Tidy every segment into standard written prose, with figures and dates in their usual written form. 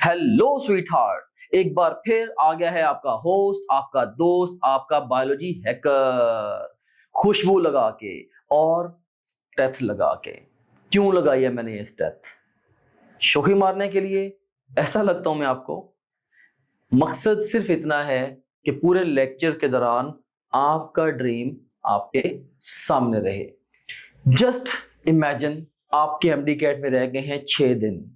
Hello sweet heart, एक बार फिर आ गया है आपका होस्ट, आपका दोस्त, आपका बायोलॉजी हैकर, खुशबू लगा के और स्टेथ लगा के। क्यों लगाई है मैंने ये स्टेथ? शोखी मारने के लिए? ऐसा लगता हूं मैं आपको? मकसद सिर्फ इतना है कि पूरे लेक्चर के दौरान आपका ड्रीम आपके सामने रहे। जस्ट इमेजिन, आपके एमडी कैट में रह गए हैं 6 दिन,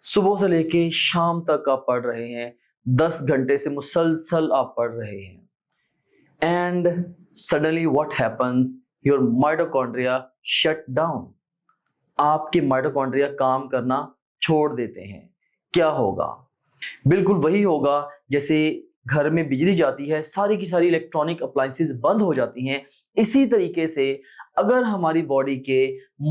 सुबह से लेके शाम तक आप पढ़ रहे हैं, 10 घंटे से मुसलसल आप पढ़ रहे हैं, and suddenly what happens, your mitochondria shut down. आपके माइटोकॉन्ड्रिया काम करना छोड़ देते हैं। क्या होगा? बिल्कुल वही होगा जैसे घर में बिजली जाती है, सारी की सारी इलेक्ट्रॉनिक अप्लायंसेस बंद हो जाती हैं। इसी तरीके से अगर हमारी बॉडी के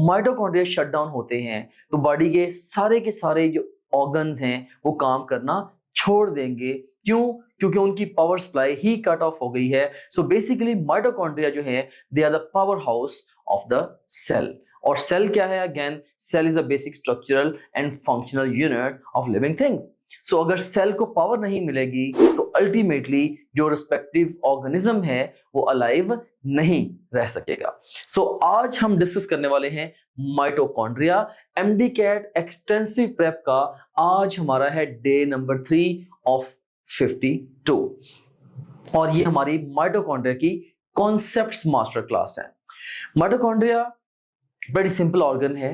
माइटोकॉन्ड्रिया शट डाउन होते हैं तो बॉडी के सारे जो ऑर्गन्स हैं वो काम करना छोड़ देंगे। क्यों? क्योंकि उनकी पावर सप्लाई ही कट ऑफ हो गई है। सो बेसिकली माइटोकॉन्ड्रिया जो है, they are the power house of the cell. और सेल क्या है? Again, cell is the basic structural and functional unit of living things. So अगर सेल को पावर नहीं मिलेगी तो अल्टीमेटली जो रिस्पेक्टिव ऑर्गेनिज्म है वो अलाइव नहीं रह सकेगा। सो आज हम डिस्कस करने वाले हैं mitochondria. MD CAT extensive prep का आज हमारा है डे नंबर 3 ऑफ 52 और ये हमारी माइटोकॉन्ड्रिया की कॉन्सेप्ट्स मास्टर क्लास है। माइटोकॉन्ड्रिया बड़ी सिंपल ऑर्गन है,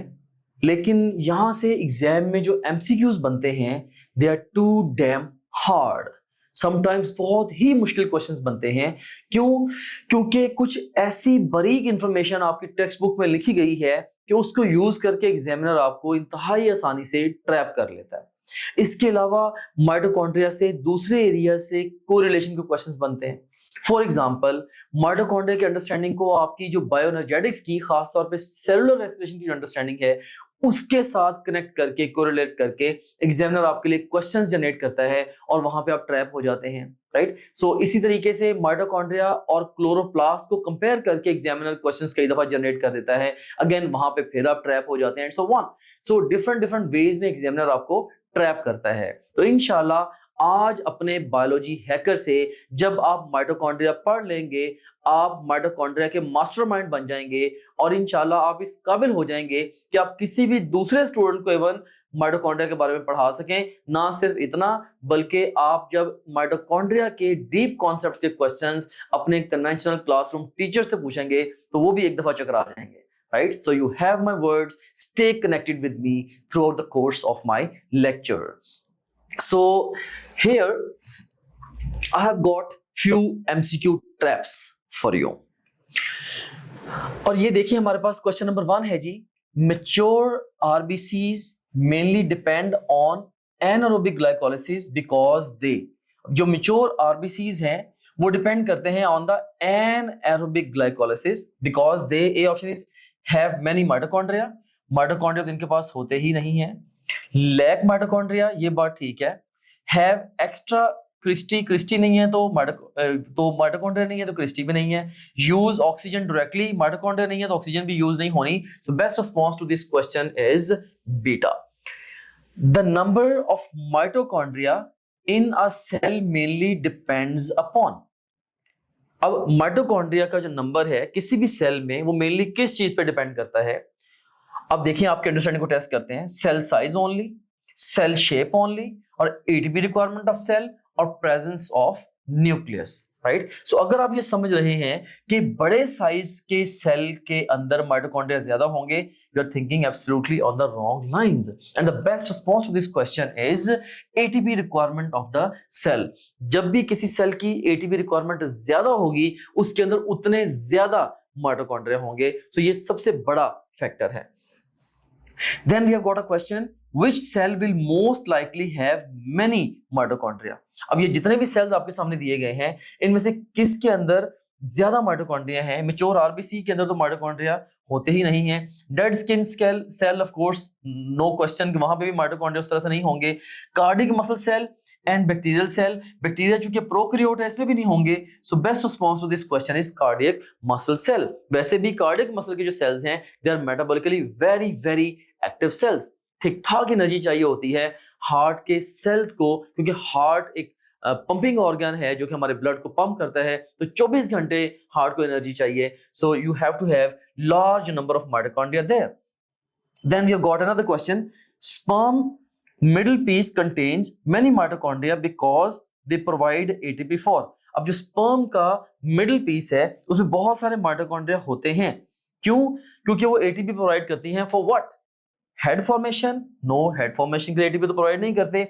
लेकिन यहां से एग्जाम में जो एमसीक्यूज बनते हैं they are too damn hard. Sometimes बहुत ही मुश्किल क्वेश्चंस बनते हैं। क्यों? क्योंकि कुछ ऐसी बारीक इंफॉर्मेशन आपकी टेक्स्ट बुक में लिखी गई है कि उसको यूज करके एग्जामिनर आपको इंतहाई आसानी से ट्रैप कर लेता है। इसके अलावा माइटोकॉन्ड्रिया से दूसरे एरिया से कोरिलेशन के क्वेश्चंस बनते हैं। फॉर एग्जाम्पल, माइटोकॉन्ड्रिया की अंडरस्टैंडिंग को आपकी जो बायोएनर्जेटिक्स की, खासतौर पे सेलुलर रेस्पिरेशन की जो अंडरस्टैंडिंग है उसके साथ कनेक्ट करके, कोरिलेट करके एग्जामिनर आपके लिए क्वेश्चंस जनरेट करता है और वहां पे आप ट्रैप हो जाते हैं, राइट? सो इसी तरीके से माइटोकॉन्ड्रिया और क्लोरोप्लास्ट को कंपेयर करके एग्जामिनर क्वेश्चंस कई दफा जनरेट कर देता है। अगेन वहां पे फिर आप ट्रैप हो जाते हैं, सो वन। सो डिफरेंट वेज में एग्जामिनर आपको ट्रैप करता है। तो इंशाल्लाह आज अपने बायोलॉजी हैकर से जब आप माइटोकॉन्ड्रिया पढ़ लेंगे, आप माइटोकॉन्ड्रिया के मास्टरमाइंड बन जाएंगे और इंशाल्लाह आप इस काबिल हो जाएंगे कि आप किसी भी दूसरे स्टूडेंट को इवन माइटोकॉन्ड्रिया के बारे में पढ़ा सकें। ना सिर्फ इतना, बल्कि आप जब माइटोकॉन्ड्रिया के डीप कॉन्सेप्ट्स के क्वेश्चंस अपने कन्वेंशनल क्लासरूम टीचर से पूछेंगे तो वो भी एक दफा चकरा जाएंगे, right? So you have my words. Stay connected with me throughout the course of my lecture. So here I have got few MCQ traps for you. और ये देखिए हमारे पास क्वेश्चन नंबर 1 है जी। Mature RBCs mainly depend on anaerobic glycolysis because they, जो mature RBCs हैं वो depend करते हैं on the anaerobic glycolysis because they, A option is have many mitochondria, mitochondria इनके पास होते ही नहीं है। लैक माइटोकॉन्ड्रिया, ये बात ठीक है। हैव एक्स्ट्रा क्रिस्टी नहीं है तो माइटोकॉन्ड्रिया नहीं है तो क्रिस्टी भी नहीं है। यूज ऑक्सीजन डायरेक्टली, माइटोकॉन्ड्रिया नहीं है तो ऑक्सीजन भी यूज नहीं होनी। So best response to this question is beta. The number of mitochondria in a cell mainly depends upon. अब माइटोकॉन्ड्रिया का जो नंबर है किसी भी सेल में वो मेनली किस चीज पे डिपेंड करता है? अब देखिए आपके अंडरस्टैंडिंग को टेस्ट करते हैं। Cell size only, cell shape only, और एटीपी रिक्वायरमेंट ऑफ सेल और presence of nucleus, right? So अगर आप ये समझ रहे हैं कि बड़े साइज के सेल के अंदर माइटोकॉन्ड्रिया ज्यादा होंगे, you are thinking absolutely on the wrong lines. And the best response to this question is ATP requirement of the cell. जब भी किसी सेल की एटीपी रिक्वायरमेंट ज्यादा होगी उसके अंदर उतने ज्यादा माइटोकॉन्ड्रिया होंगे। सो ये सबसे बड़ा फैक्टर है। Then we have got a question, which cell will most likely have many mitochondria? अब ये जितने भी सेल्स आपके सामने दिए गए हैं इनमें से किसके अंदर ज्यादा माइटोकॉन्ड्रिया है? मेच्योर आरबीसी के अंदर तो माइटोकॉन्ड्रिया होते ही नहीं है। Dead skin cell of course no question, वहां पे भी माइटोकॉन्ड्रिया उस तरह से नहीं होंगे। Cardiac muscle cell and bacterial cell, bacteria चूंकि प्रोकैरियोट है इसमें भी नहीं होंगे। So best response to this question is cardiac muscle cell. वैसे भी कार्डियक मसल के जो सेल्स हैं they are metabolically very active cells. ठीक ठाक एनर्जी चाहिए होती है हार्ट के सेल्स को, क्योंकि हार्ट एक पंपिंग ऑर्गन है जो कि हमारे ब्लड को पंप करता है, तो 24 घंटे हार्ट को एनर्जी चाहिए, so you have to have large number of mitochondria there. Then we have got another question, sperm middle piece contains many mitochondria because they provide ATP4। अब जो स्पर्म का मिडिल पीस है उसमें बहुत सारे mitochondria होते हैं, क्यों? क्योंकि वो ATP प्रोवाइड करती हैं for what? Head formation? No, head formation के लिए ATP तो प्रोवाइड नहीं करते,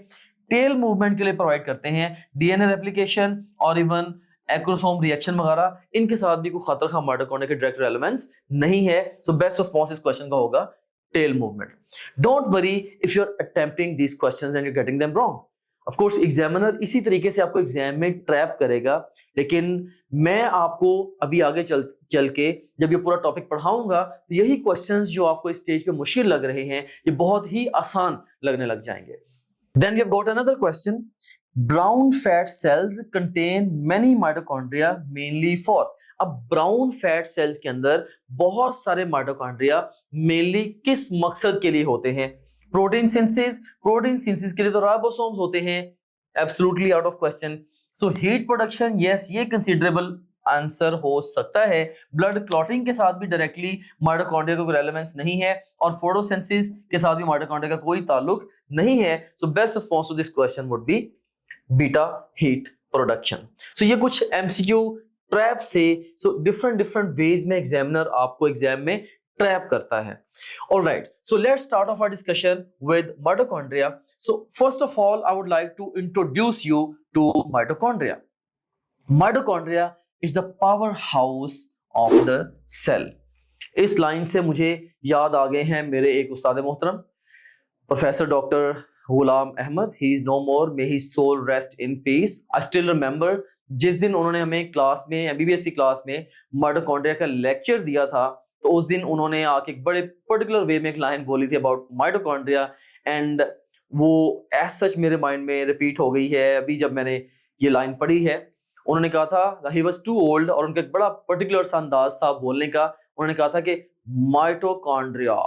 टेल मूवमेंट के लिए प्रोवाइड करते हैं, DNA रेप्लिकेशन और इवन एक्रोसोम रिएक्शन वगैरह, इनके साथ भी कोई खतरा का माइटोकॉन्ड्रिया के डायरेक्ट रेलेवेंस नहीं है। सो बेस्ट रिस्पांस इस क्वेश्चन का होगा tail movement. Don't worry if you are attempting these questions and you are getting them wrong. Of course examiner इसी तरीके से आपको एग्जाम में ट्रैप करेगा, लेकिन मैं आपको अभी आगे चल के जब ये पूरा टॉपिक पढ़ाऊंगा तो यही क्वेश्चंस जो आपको इस स्टेज पे मुश्किल लग रहे हैं ये बहुत ही आसान लगने लग जाएंगे। Then we have got another question. Brown fat cells contain many mitochondria mainly for। अब ब्राउन फैट सेल्स के अंदर बहुत सारे माइटोकॉन्ड्रिया मेनली किस मकसद के लिए होते हैं? Protein synthesis. प्रोटीन सिंथेसिस के लिए तो राइबोसोम्स होते हैं, absolutely out of question. So heat production, yes, ये कंसीडरेबल आंसर हो सकता है। ब्लड क्लॉटिंग के साथ भी डायरेक्टली माइटोकॉन्ड्रिया का कोई रेलेवेंस नहीं है, और फोटोसिंथेसिस के साथ भी माइटोकॉन्ड्रिया का कोई ताल्लुक नहीं है। So best response to this question would be beta heat production. So ये कुछ MCQ ट्रैप से, सो डिफरेंट वेज में एग्जामिनर आपको एग्जाम में ट्रैप करता है। Alright, so let's start off our discussion with mitochondria. So first of all I would like to introduce you to mitochondria. Mitochondria is the powerhouse of the cell। इस line से मुझे याद आ गए हैं मेरे एक उस्ताद मोहतरम professor doctor Ghulam Ahmad, he is no more, may his soul rest in peace। I still remember जिस दिन उन्होंने हमें क्लास में, MBBS की क्लास में माइटोकॉन्ड्रिया का लेक्चर दिया था, तो उस दिन उन्होंने आके एक बड़े पर्टिकुलर वे में एक लाइन बोली थी अबाउट माइटोकॉन्ड्रिया, एंड वो एज सच मेरे माइंड में रिपीट हो गई है अभी जब मैंने ये लाइन पढ़ी है। उन्होंने कहा था ही वाज टू ओल्ड, और उनका एक बड़ा पर्टिकुलर सा अंदाज था बोलने का। उन्होंने कहा था कि mitochondria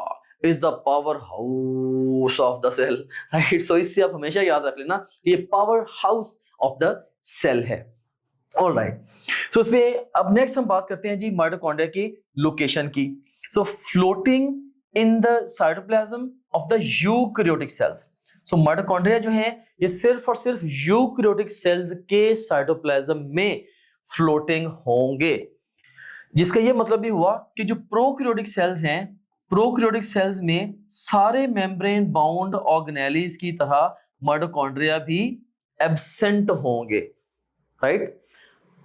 is the power house of the cell, right? So इससे आप हमेशा याद रख लेना ये power house of the cell है। ऑलराइट, सो इसमें अब नेक्स्ट हम बात करते हैं जी माइटोकॉन्ड्रिया की लोकेशन की। So floating in the cytoplasm of the eukaryotic cells. So mitochondria जो है ये सिर्फ और सिर्फ यूकैरियोटिक सेल्स के साइटोप्लाज्म में फ्लोटिंग होंगे, जिसका ये मतलब भी हुआ कि जो प्रोकैरियोटिक सेल्स हैं, प्रोकैरियोटिक सेल्स में सारे मेम्ब्रेन बाउंड ऑर्गेनेलीज की तरह माइटोकॉन्ड्रिया भी एब्सेंट होंगे, राइट?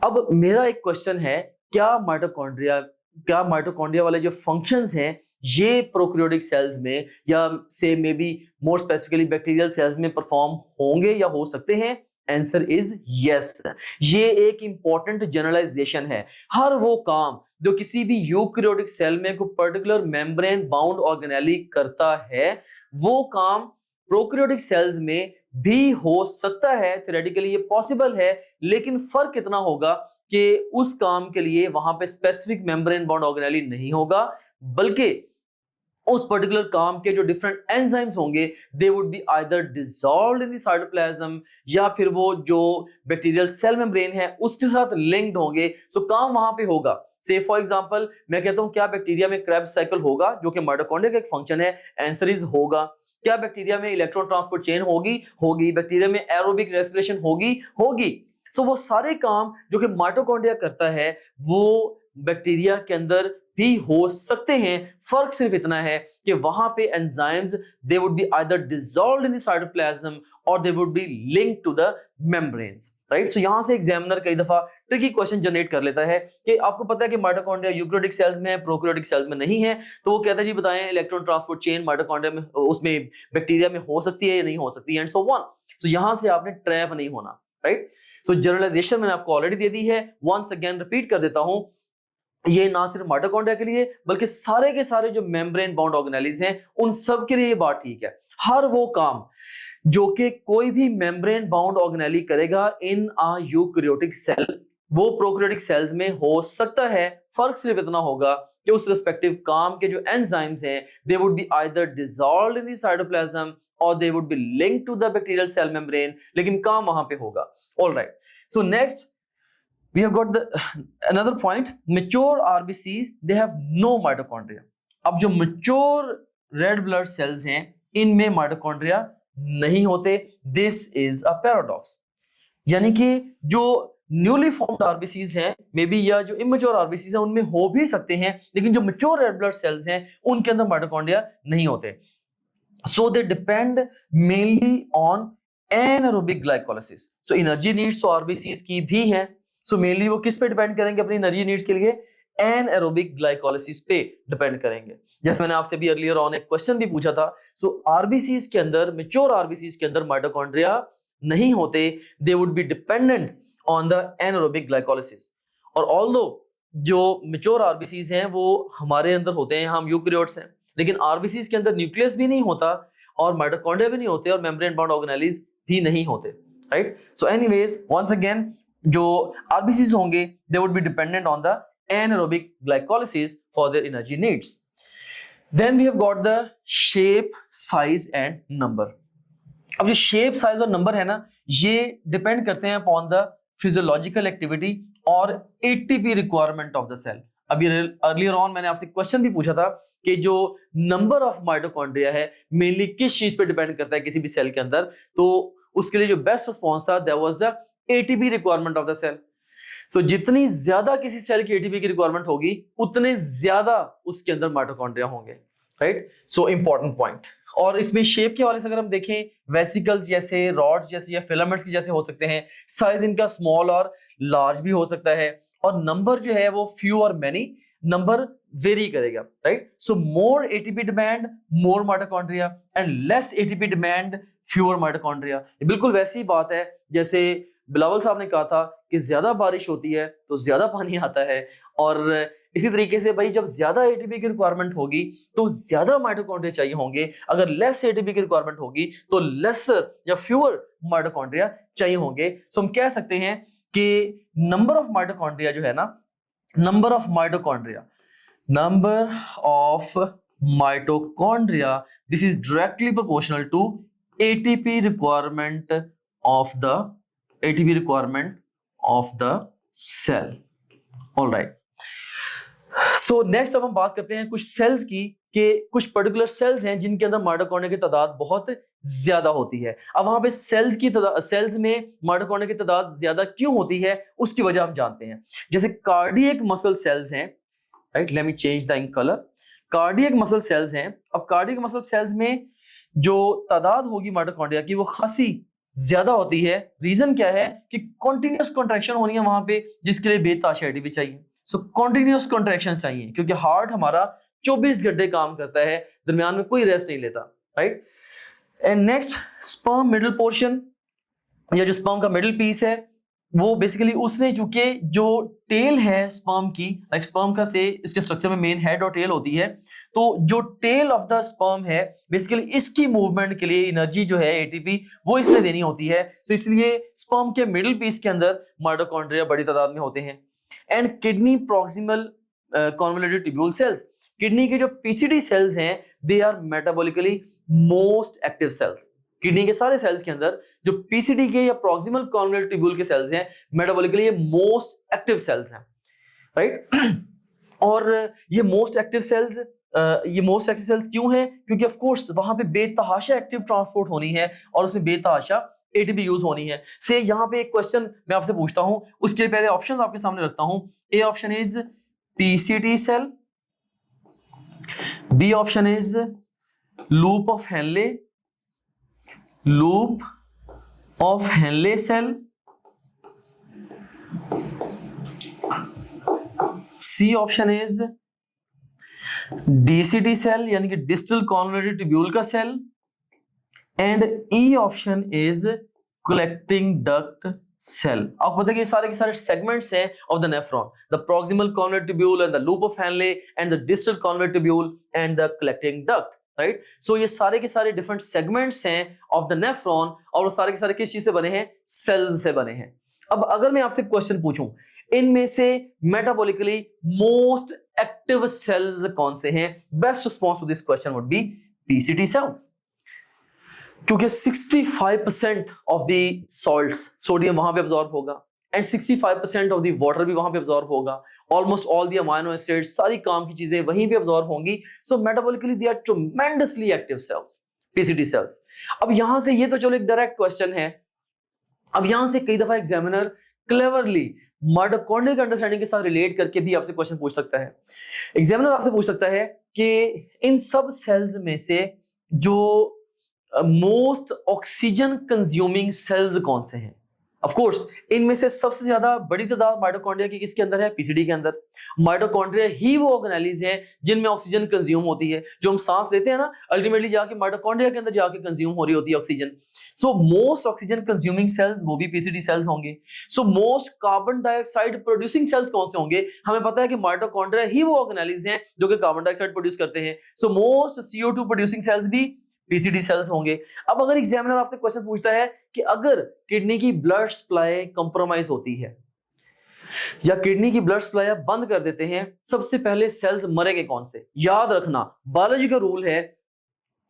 अब मेरा एक क्वेश्चन है, क्या माइटोकॉन्ड्रिया वाले जो फंक्शंस हैं ये प्रोकैरियोटिक सेल्स में या से may be more specifically bacterial cells में परफॉर्म होंगे या हो सकते हैं? Answer is yes. ये एक इंपॉर्टेंट जनरलाइजेशन है। हर वो काम जो किसी भी यूकैरियोटिक सेल में कोई पर्टिकुलर मेम्ब्रेन बाउंड ऑर्गेनेली करता है, वो काम प्रोकैरियोटिक सेल्स में भी हो सकता है। थ्योरेटिकली ये पॉसिबल है, लेकिन फर्क इतना होगा कि उस काम के लिए वहां पे स्पेसिफिक मेम्ब्रेन बाउंड ऑर्गेनेली नहीं होगा, बल्कि उस पर्टिकुलर काम के जो डिफरेंट एंजाइम्स होंगे they would be either dissolved in the cytoplasm, या फिर वो जो बैक्टीरियल सेल मेम्ब्रेन है उसके साथ लिंक्ड होंगे। सो काम वहां पे होगा। से फॉर एग्जांपल मैं कहता हूं क्या बैक्टीरिया में क्रेब्स साइकिल होगा, जो कि माइटोकॉन्ड्रिया का एक फंक्शन है? आंसर इज होगा। क्या बैक्टीरिया में इलेक्ट्रॉन ट्रांसपोर्ट चेन होगी। बैक्टीरिया में एरोबिक रेस्पिरेशन होगी। सो वो सारे काम जो कि माइटोकॉन्ड्रिया करता है वो बैक्टीरिया के अंदर भी हो सकते हैं। फर्क सिर्फ इतना है कि वहां पे enzymes they would be either dissolved in the cytoplasm और they would be linked to the membranes, right? So यहां से एग्जामिनर कई दफा ट्रिकी क्वेश्चन जनरेट कर लेता है कि आपको पता है कि माइटोकॉन्ड्रिया यूकैरियोटिक सेल्स में है, प्रोकैरियोटिक सेल्स में नहीं है, तो वो कहता है जी बताएं इलेक्ट्रॉन ट्रांसपोर्ट चेन माइटोकॉन्ड्रिया में, उसमें बैक्टीरिया में हो सकती है या नहीं हो सकती, एंड सो ऑन। सो यहां से आपने ट्रैप नहीं होना, राइट? सो जनरलाइजेशन मैंने आपको ऑलरेडी दे दी है, वंस अगेन रिपीट कर देता हूं। ये ना सिर्फ माइटोकॉन्ड्रिया के लिए बल्कि सारे के सारे जो मेम्ब्रेन बाउंड ऑर्गेनेलीज हैं उन सब के लिए ये बात ठीक है। हर वो काम जो कि कोई भी मेम्ब्रेन बाउंड ऑर्गेनेली करेगा इन अ यूकैरियोटिक सेल, वो प्रोकैरियोटिक सेल्स में हो सकता है। फर्क सिर्फ इतना होगा कि उस रिस्पेक्टिव काम के जो एंजाइम्स हैं they would be either dissolved in the cytoplasm और they would be linked to the bacterial cell membrane, लेकिन काम वहां पे होगा। Alright, so next we have got the another point, mature RBCs they have no mitochondria। अब जो mature red blood cells हैं इनमें mitochondria नहीं होते, this is a paradox। यानी कि जो न्यूली फॉर्म्ड आरबीसीज हैं मे बी या जो इमेच्योर आरबीसीज हैं उनमें हो भी सकते हैं, लेकिन जो मैच्योर रेड ब्लड सेल्स हैं उनके अंदर माइटोकॉन्ड्रिया नहीं होते। So they depend mainly on anaerobic glycolysis. So energy needs तो आरबीसीज की भी हैं, सो मेनली वो किस पे डिपेंड करेंगे अपनी एनर्जी नीड्स के लिए? एनारोबिक ग्लाइकोलाइसिस पे डिपेंड करेंगे। जैसे मैंने आपसे भी अर्लियर ऑन एक क्वेश्चन भी पूछा था, सो आरबीसीज के अंदर, मैच्योर आरबीसीज के अंदर माइटोकॉन्ड्रिया नहीं होते, दे would be dependent on the anaerobic glycolysis. और ऑल्दो जो मैच्योर आरबीसीज हैं वो हमारे अंदर होते हैं, हम यूकैरियोट्स हैं, लेकिन आरबीसीज के अंदर न्यूक्लियस भी नहीं होता और माइटोकॉन्ड्रिया भी नहीं होते और मेम्ब्रेन बाउंड ऑर्गेनेलिज भी नहीं होते, right. So anyways once again जो आरबीसीज होंगे they would be dependent on the anaerobic glycolysis for their energy needs. Then we have got the shape, size and number। अब जो shape, size और number है ना, ये डिपेंड करते हैं upon the physiological activity और ATP requirement of the cell। अभी अर्लियर ऑन मैंने आपसे क्वेश्चन भी पूछा था कि जो नंबर ऑफ माइटोकॉन्ड्रिया है मेनली किस चीज पे डिपेंड करता है किसी भी सेल के अंदर, तो उसके लिए जो बेस्ट रिस्पॉन्स था that was the ATP requirement of the cell. So जितनी ज्यादा किसी सेल की एटीपी की रिक्वायरमेंट होगी उतने ज्यादा उसके अंदर माइटोकॉन्ड्रिया होंगे, राइट। So important point. और इसमें शेप के हवाले से अगर हम देखें, वेसिकल्स जैसे, रॉड्स जैसे या फिलामेंट्स की जैसे हो सकते हैं, साइज इनका स्मॉल और लार्ज भी हो सकता है, और नंबर जो है वो फ्यू और मैनी, नंबर वेरी करेगा, right. So more ATP demand more mitochondria and less ATP demand fewer mitochondria. ये बिल्कुल वैसी ही बात है जैसे बिलावल साहब ने कहा था कि ज्यादा बारिश होती है तो ज्यादा पानी आता है, और इसी तरीके से भाई जब ज्यादा एटीपी की रिक्वायरमेंट होगी तो ज्यादा माइटोकॉन्ड्रिया चाहिए होंगे, अगर लेस एटीपी की रिक्वायरमेंट होगी तो लेसर या फ्यूअर माइटोकॉन्ड्रिया चाहिए होंगे। सो हम कह सकते हैं कि नंबर ऑफ माइटोकॉन्ड्रिया जो है ना, number of mitochondria this is directly proportional to ATP requirement of the cell. Alright, so next अब हम बात करते हैं कुछ सेल्स की, कि कुछ पर्टिकुलर सेल्स हैं जिनके अंदर माइटोकॉन्ड्रिया की तादाद बहुत ज्यादा होती है। अब वहां पे सेल्स में माइटोकॉन्ड्रिया की तादाद ज्यादा क्यों होती है उसकी वजह हम जानते हैं। जैसे कार्डियक मसल सेल्स हैं, right, let me change the ink colour. Cardiac muscle cells हैं, अब कार्डियक मसल सेल्स में जो तादाद होगी माइटोकॉन्ड्रिया की वो खासी ज्यादा होती है। रीजन क्या है कि कॉन्टिन्यूस कॉन्ट्रैक्शन होनी है वहां पे, जिसके लिए बेतहाशा एटीपी चाहिए। सो कॉन्टिन्यूस कॉन्ट्रैक्शन चाहिए क्योंकि हार्ट हमारा 24 घंटे काम करता है, दरमियान में कोई रेस्ट नहीं लेता, right. And next sperm middle portion, या जो स्पर्म का मिडिल पीस है वो बेसिकली उसने चूंकि जो टेल है स्पर्म की, लाइक स्पर्म का से इसके स्ट्रक्चर में मेन हेड और टेल होती है, तो जो टेल ऑफ द स्पर्म है बेसिकली इसकी मूवमेंट के लिए एनर्जी जो है एटीपी वो इसने देनी होती है। तो इसलिए स्पर्म के मिडिल पीस के अंदर माइटोकॉन्ड्रिया बड़ी तादाद में होते हैं। And kidney proximal convoluted tubule cells, kidney के जो पीसीडी सेल्स हैं they are metabolically most active cells. Kidney के सारे सेल्स के अंदर जो पीसीडी के या प्रॉक्सिमल कॉन्वोल्यूटेड ट्यूब्यूल के सेल्स हैं मेटाबॉलिकली ये मोस्ट एक्टिव सेल्स हैं, राइट। और ये मोस्ट एक्टिव सेल्स क्यों हैं? क्योंकि ऑफ कोर्स वहां पे बेतहाशा एक्टिव ट्रांसपोर्ट होनी है और उसमें बेतहाशा एटीपी यूज होनी है। से यहाँ पे एक क्वेश्चन मैं आपसे पूछता हूं, उसके पहले ऑप्शंस आपके सामने रखता हूं। A option is PCT cell, B option is loop of Henle cell, C option is DCT cell यानी कि डिस्टल कॉन्वोल्यूटेड ट्यूब्यूल का cell, and E option is collecting duct cell. आपको पता है कि सारे के सारे सेगमेंट्स हैं of the nephron, the proximal convoluted tubule and the loop of Henle and the distal convoluted tubule and the collecting duct, right. सो ये सारे के सारे डिफरेंट सेगमेंट्स हैं ऑफ द नेफ्रॉन और वो सारे के सारे किस चीज से बने हैं? सेल्स से बने हैं। अब अगर मैं आपसे क्वेश्चन पूछूं इनमें से मेटाबॉलिकली मोस्ट एक्टिव सेल्स कौन से हैं, best response to this question would be PCT cells. क्योंकि 65% ऑफ द सॉल्ट्स, सोडियम वहां पे अब्सॉर्ब होगा एंड 65% ऑफ द वाटर भी वहां पे अब्सॉर्ब होगा। Almost all the amino acids, सारी काम की चीजें वहीं पे अब्सॉर्ब होंगी। So metabolically they are tremendously active cells, PCT cells. अब यहां से ये तो चलो एक डायरेक्ट क्वेश्चन है। अब यहां से कई दफा एग्जामिनर क्लेवरली माइटोकॉन्ड्रिया की अंडरस्टैंडिंग के साथ रिलेट करके भी आपसे क्वेश्चन पूछ सकता है। एग्जामिनर आपसे पूछ सकता है कि इन सब सेल्स में से जो मोस्ट ऑक्सीजन कंज्यूमिंग सेल्स कौन से हैं। ऑफ कोर्स इनमें से सबसे ज्यादा बड़ी तादाद माइटोकॉन्ड्रिया की किसके अंदर है, पीसीडी के अंदर। माइटोकॉन्ड्रिया ही वो ऑर्गेनेलिज है जिनमें ऑक्सीजन कंज्यूम होती है। जो हम सांस लेते हैं ना, अल्टीमेटली जाके माइटोकॉन्ड्रिया के अंदर जाके कंज्यूम हो रही होती है oxygen. So most oxygen consuming cells वो भी पीसीडी सेल्स होंगे। So most carbon dioxide producing cells कौन से होंगे, हमें पता है कि माइटोकॉन्ड्रिया ही वो ऑर्गेनेलिज हैं जो कि कार्बन डाइऑक्साइड प्रोड्यूस करते हैं। So most CO2 producing sales भी पीसीडी सेल्स होंगे। अब अगर एग्जामिनर आपसे क्वेश्चन पूछता है कि अगर किडनी की ब्लड सप्लाई कंप्रोमाइज होती है या किडनी की ब्लड सप्लाई आप बंद कर देते हैं, सबसे पहले सेल्स मरेंगे कौन से। याद रखना बायोलॉजी का रूल है,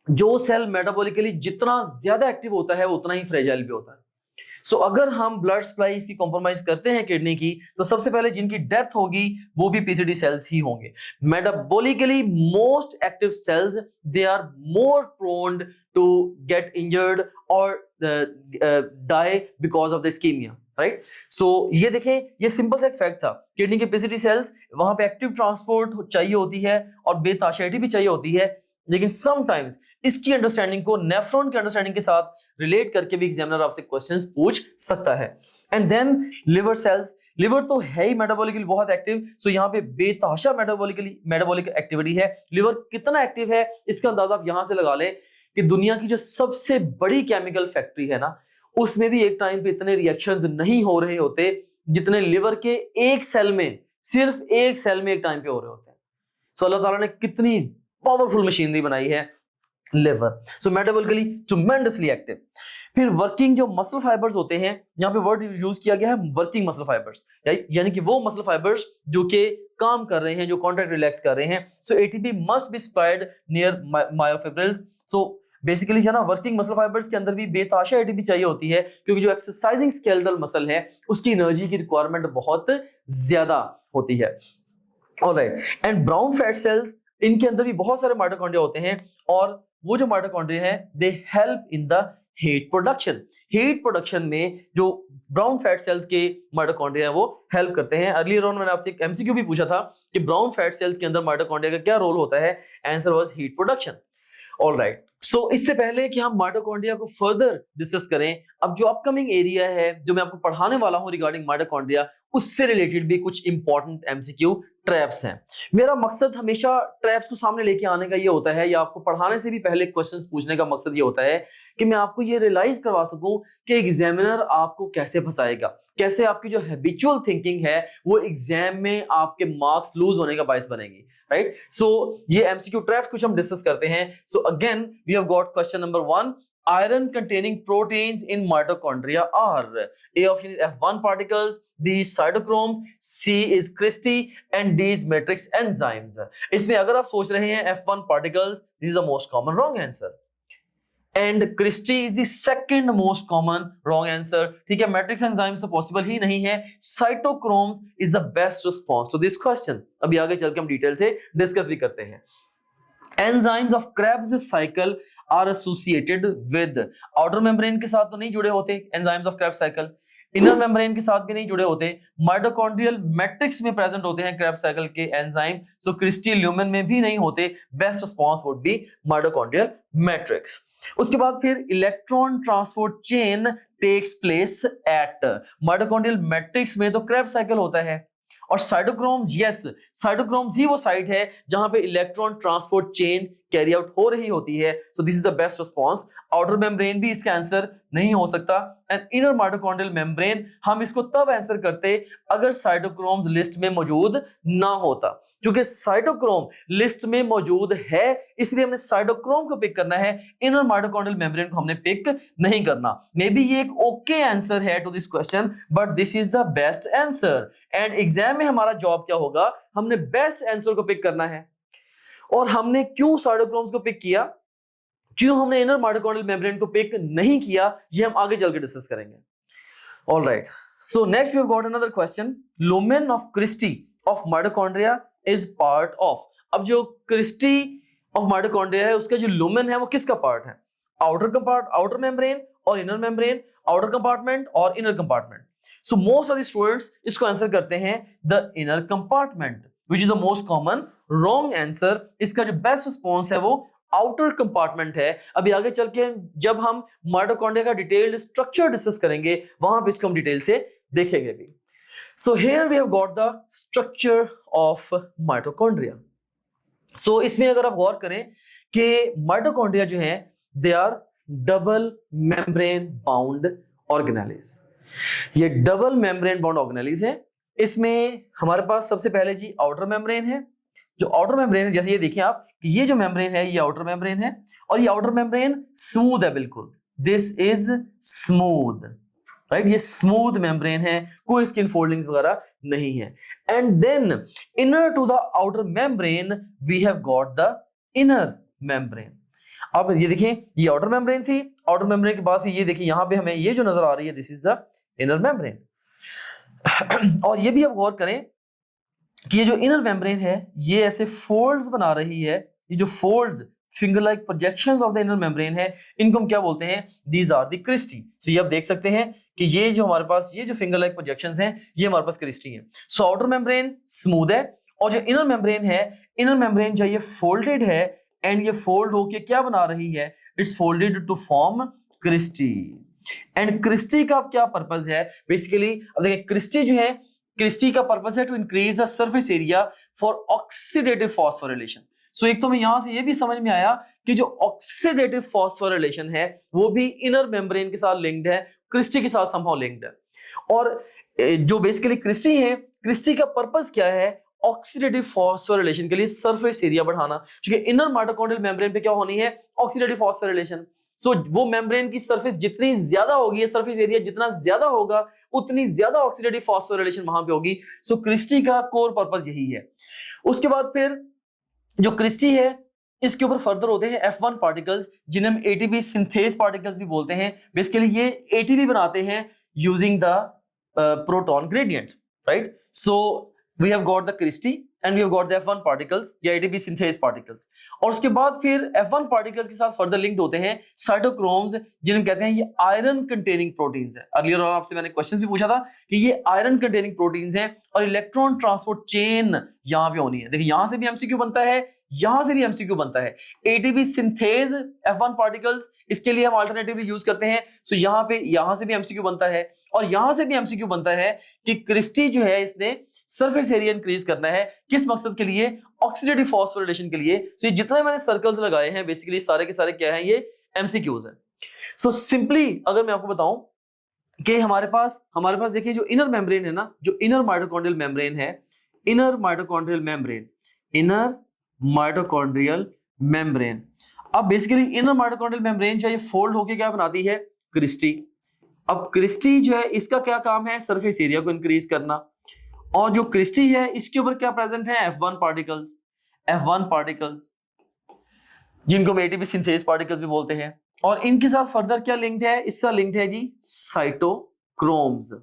जो सेल मेटाबॉलिकली जितना ज्यादा एक्टिव होता है उतना ही फ्रेजाइल भी होता है। सो अगर हम ब्लड सप्लाई इसकी कॉम्प्रोमाइज करते हैं किडनी की, तो सबसे पहले जिनकी डेथ होगी वो भी पीसीडी सेल्स ही होंगे। Metabolically most active cells, they are more prone to get injured और die because of the ischemia, right. सो ये देखें, ये सिंपल सा एक फैक्ट था। किडनी के पीसीडी सेल्स वहां पे एक्टिव ट्रांसपोर्ट चाहिए होती है और बेताशाइटी भी चाहिए होती है, लेकिन समटाइम्स इसकी अंडरस्टैंडिंग को नेफ्रॉन की अंडरस्टैंडिंग के साथ रिलेट करके भी एग्जामिनर आपसे क्वेश्चंस पूछ सकता है। And then liver cells, liver तो है ही मेटाबॉलिकली बहुत एक्टिव। सो यहाँ पे बेतहाशा मेटाबॉलिक एक्टिविटी है। लिवर कितना एक्टिव है इसका अंदाजा आप यहां से लगा लें कि दुनिया की जो सबसे बड़ी केमिकल फैक्ट्री है ना, उसमें भी एक टाइम पे इतने रिएक्शंस नहीं हो रहे होते जितने लिवर के एक सेल में, सिर्फ एक सेल में एक टाइम पे हो रहे होते हैं। सो अल्लाह ताला ने कितनी पावरफुल मशीनरी बनाई है लिवर। सो मेटाबॉलिकली ट्रेमेंडसली एक्टिव। फिर वर्किंग जो मसल फाइबर्स होते हैं, यहाँ पे वर्ड यूज किया गया है वर्किंग मसल फाइबर्स, यानी कि वो मसल फाइबर्स जो कि काम कर रहे हैं, जो कॉन्ट्रैक्ट रिलैक्स कर रहे हैं। So ATP must be supplied near myofibrils. So basically जो ना वर्किंग मसल फाइबर्स के अंदर भी बेताशा एटीपी चाहिए होती है, क्योंकि जो एक्सरसाइजिंग स्केलेटल मसल है उसकी एनर्जी की रिक्वायरमेंट बहुत ज्यादा होती है। Alright, and brown fat cells, इनके अंदर भी बहुत सारे माइटोकॉन्ड्रिया होते हैं और वो जो माइटोकॉन्ड्रिया है they help in the heat production. Heat production में जो ब्राउन फैट सेल्स के माइटोकॉन्ड्रिया है वो हेल्प करते हैं। अर्लियर ऑन मैंने आपसे एक एमसीक्यू भी पूछा था कि ब्राउन फैट सेल्स के अंदर माइटोकॉन्ड्रिया का क्या रोल होता है, answer was heat production. Alright, so इससे पहले कि हम माइटोकॉन्ड्रिया को फर्दर डिस्कस करें, अब जो अपकमिंग एरिया है जो मैं आपको पढ़ाने वाला हूं रिगार्डिंग माइटोकॉन्ड्रिया, उससे रिलेटेड भी कुछ इंपॉर्टेंट एमसीक्यू ट्रैप्स हैं। मेरा मकसद हमेशा ट्रैप्स को सामने लेके आने का ये होता है, या आपको पढ़ाने से भी पहले क्वेश्चंस पूछने का मकसद ये होता है कि मैं आपको ये रियलाइज करवा सकूं कि एग्जामिनर आपको कैसे फंसाएगा, कैसे आपकी जो हैबिचुअल थिंकिंग है वो एग्जाम में आपके मार्क्स लूज होने का बायस बनेगी, राइट। सो ये एमसीक्यू ट्रैप्स कुछ हम डिस्कस करते हैं। So again we have got question number 1, iron containing proteins in mitochondria are: A option is F1 particles, B is cytochromes, C is Christie and D is matrix enzymes। इसमें अगर आप सोच रहे हैं F1 particles, this is the most common wrong answer and Christie is the second most common wrong answer। ठीक है, matrix enzymes तो possible ही नहीं है। cytochromes is the best response to this question। अभी आगे चल के हम डिटेल से डिस्कस भी करते हैं। enzymes of Krebs cycle are associated with, outer membrane के साथ तो नहीं जुड़े होते enzymes of Krebs cycle, inner membrane के साथ भी नहीं जुड़े होते, माइटोकॉन्ड्रियल मैट्रिक्स में प्रेजेंट होते हैं Krebs cycle के एंजाइम, सो क्रिस्टी ल्यूमेन में भी नहीं होते। Best response would be mitochondrial matrix. उसके बाद फिर electron transport chain takes place at, mitochondrial matrix में तो Krebs cycle होता है, और साइटोक्रोम्स, यस साइटोक्रोम्स ही वो साइट है जहां पे electron transport chain carry out हो रही होती है। So this is the best response. Outer membrane भी इसका आंसर नहीं हो सकता, एंड इनर माइटोकॉन्ड्रियल मेम्ब्रेन हम इसको तब आंसर करते अगर साइटोक्रोम्स लिस्ट में मौजूद ना होता। क्योंकि साइटोक्रोम लिस्ट में मौजूद है इसलिए हमने साइटोक्रोम को पिक करना है, इनर माइटोकॉन्ड्रियल मेम्ब्रेन को हमने पिक नहीं करना। मे बी ये एक ओके आंसर है to this question, but this is the best answer. And exam में हमारा जॉब क्या होगा, हमने बेस्ट आंसर को पिक करना है। और हमने क्यों साइटोक्रोम्स को पिक किया, क्यों हमने इनर माइटोकॉन्ड्रियल मेम्ब्रेन को पिक नहीं किया, ये हम आगे चल के डिस्कस करेंगे। Alright, so next we have got another question, lumen of cristae of mitochondria is part of. अब जो क्रिस्टी ऑफ माइटोकॉन्ड्रिया है उसका जो लुमेन है वो किसका पार्ट है? आउटर मेम्ब्रेन और इनर मेम्ब्रेन, आउटर कंपार्टमेंट और inner compartment. So most of the students इसको आंसर करते हैं the inner compartment, which is the most common wrong answer. इसका जो बेस्ट रिस्पॉन्स है वो आउटर कंपार्टमेंट है। अभी आगे चल के जब हम माइटोकॉन्ड्रिया का डिटेल्ड स्ट्रक्चर डिस्कस करेंगे वहां पे इसको हम डिटेल से देखेंगे भी। So here we have got the structure of mitochondria. So इसमें अगर आप गौर करें कि माइटोकॉन्ड्रिया जो है they are double membrane bound organelles. ये डबल मेम्ब्रेन बाउंड ऑर्गेनेलिस है। इसमें हमारे पास सबसे पहले जी आउटर मेम्ब्रेन है। जो आउटर मेम्ब्रेन है, जैसे ये देखिए आप कि ये जो मेम्ब्रेन है ये आउटर मेम्ब्रेन है और ये आउटर मेम्ब्रेन स्मूथ है बिल्कुल, दिस इज स्मूथ, राइट, ये स्मूथ मेम्ब्रेन है, कोई स्किन फोल्डिंग्स वगैरह नहीं है। And then inner to the outer membrane we have got the inner membrane. अब ये देखिए ये आउटर मेम्ब्रेन थी, आउटर मेम्ब्रेन के बाद ये देखिए यहां पे हमें ये जो नजर आ रही है this is the inner membrane. और ये भी आप गौर करें कि ये जो इनर मेम्ब्रेन है ये ऐसे फोल्ड्स बना रही है। ये जो folds finger like projections of the inner membrane है इनको हम क्या बोलते हैं? These are the cristae. So ये आप देख सकते हैं कि ये जो हमारे पास ये जो फिंगर लाइक प्रोजेक्शंस हैं ये हमारे पास क्रिस्टी है। सो आउटर मेम्ब्रेन स्मूथ है और जो इनर मेम्ब्रेन है, इनर मेम्ब्रेन जो ये फोल्डेड है एंड ये फोल्ड होके क्या बना रही है? It's folded to form cristae. And cristae का क्या पर्पस है? बेसिकली अब देखिए क्रिस्टी जो है, क्रिस्टी का पर्पस है to increase the surface area for oxidative phosphorylation. So एक तो हमें यहां से ये भी समझ में आया कि जो ऑक्सीडेटिव फॉस्फोरिलेशन है वो भी इनर मेम्ब्रेन के साथ लिंक्ड है, क्रिस्टी के साथ समहाउ लिंक्ड है। और जो बेसिकली क्रिस्टी है, क्रिस्टी का पर्पस क्या है? ऑक्सीडेटिव फॉस्फोरिलेशन के लिए सरफेस एरिया बढ़ाना, क्योंकि इनर माइटोकॉन्ड्रियल मेम्ब्रेन पे क्या होनी है? Oxidative phosphorylation. सो वो मेम्ब्रेन की सरफेस जितनी ज्यादा होगी, सरफेस एरिया जितना ज्यादा होगा उतनी ज्यादा ऑक्सीडेटिव फॉस्फोरिलेशन वहां पे होगी। सो क्रिस्टी का कोर पर्पस यही है। उसके बाद फिर जो क्रिस्टी है इसके ऊपर फर्दर होते हैं F1 पार्टिकल्स जिन्हें हम एटीपी सिंथेस पार्टिकल्स भी बोलते हैं। बेसिकली ये एटीपी बनाते हैं using the proton gradient, right? So we have got the cristae and we have got the F1 particles या ATP synthase particles। और उसके बाद फिर F1 particles के साथ फर्दर लिंक्ड होते हैं साइटोक्रोम्स जिन्हें कहते हैं ये आयरन कंटेनिंग प्रोटीन्स है। अर्लियर और आपसे मैंने क्वेश्चन भी पूछा था कि ये आयरन कंटेनिंग प्रोटीन्स हैं और इलेक्ट्रॉन ट्रांसपोर्ट चेन यहाँ पे होनी है। देखिए यहां से भी एमसीक्यू बनता है, यहां से भी एमसीक्यू बनता है। एटीपी सिंथेज F1 पार्टिकल्स इसके लिए हम अल्टरनेटिवली यूज करते हैं। सो यहाँ पे यहां से भी एमसीक्यू बनता है और यहां से भी एमसीक्यू बनता है कि क्रिस्टी जो है इसने सरफेस एरिया इंक्रीज करना है, किस मकसद के लिए? ऑक्सीडेटिव फॉस्फोरिलेशन के लिए। सो जितने मैंने सर्कल्स लगाए हैं बेसिकली सारे के सारे क्या हैं? ये एमसीक्यूज हैं। सो सिंपली अगर मैं आपको बताऊं कि हमारे पास देखिए जो इनर मेम्ब्रेन है ना, जो इनर माइटोकॉन्ड्रियल मेम्ब्रेन है, इनर माइटोकॉन्ड्रियल मेम्ब्रेन। अब बेसिकली इनर माइटोकॉन्ड्रियल मेम्ब्रेन चाहिए फोल्ड होके क्या बनाती है? क्रिस्टी। अब क्रिस्टी जो है इसका क्या काम है? सरफेस एरिया को इंक्रीज करना। और जो क्रिस्टी है इसके ऊपर क्या प्रेजेंट है? F1 पार्टिकल्स जिनको हम एटीपी सिंथेस पार्टिकल्स भी बोलते हैं। और इनके साथ फर्दर क्या लिंक्ड है? इसका लिंक्ड है जी साइटोक्रोम्स।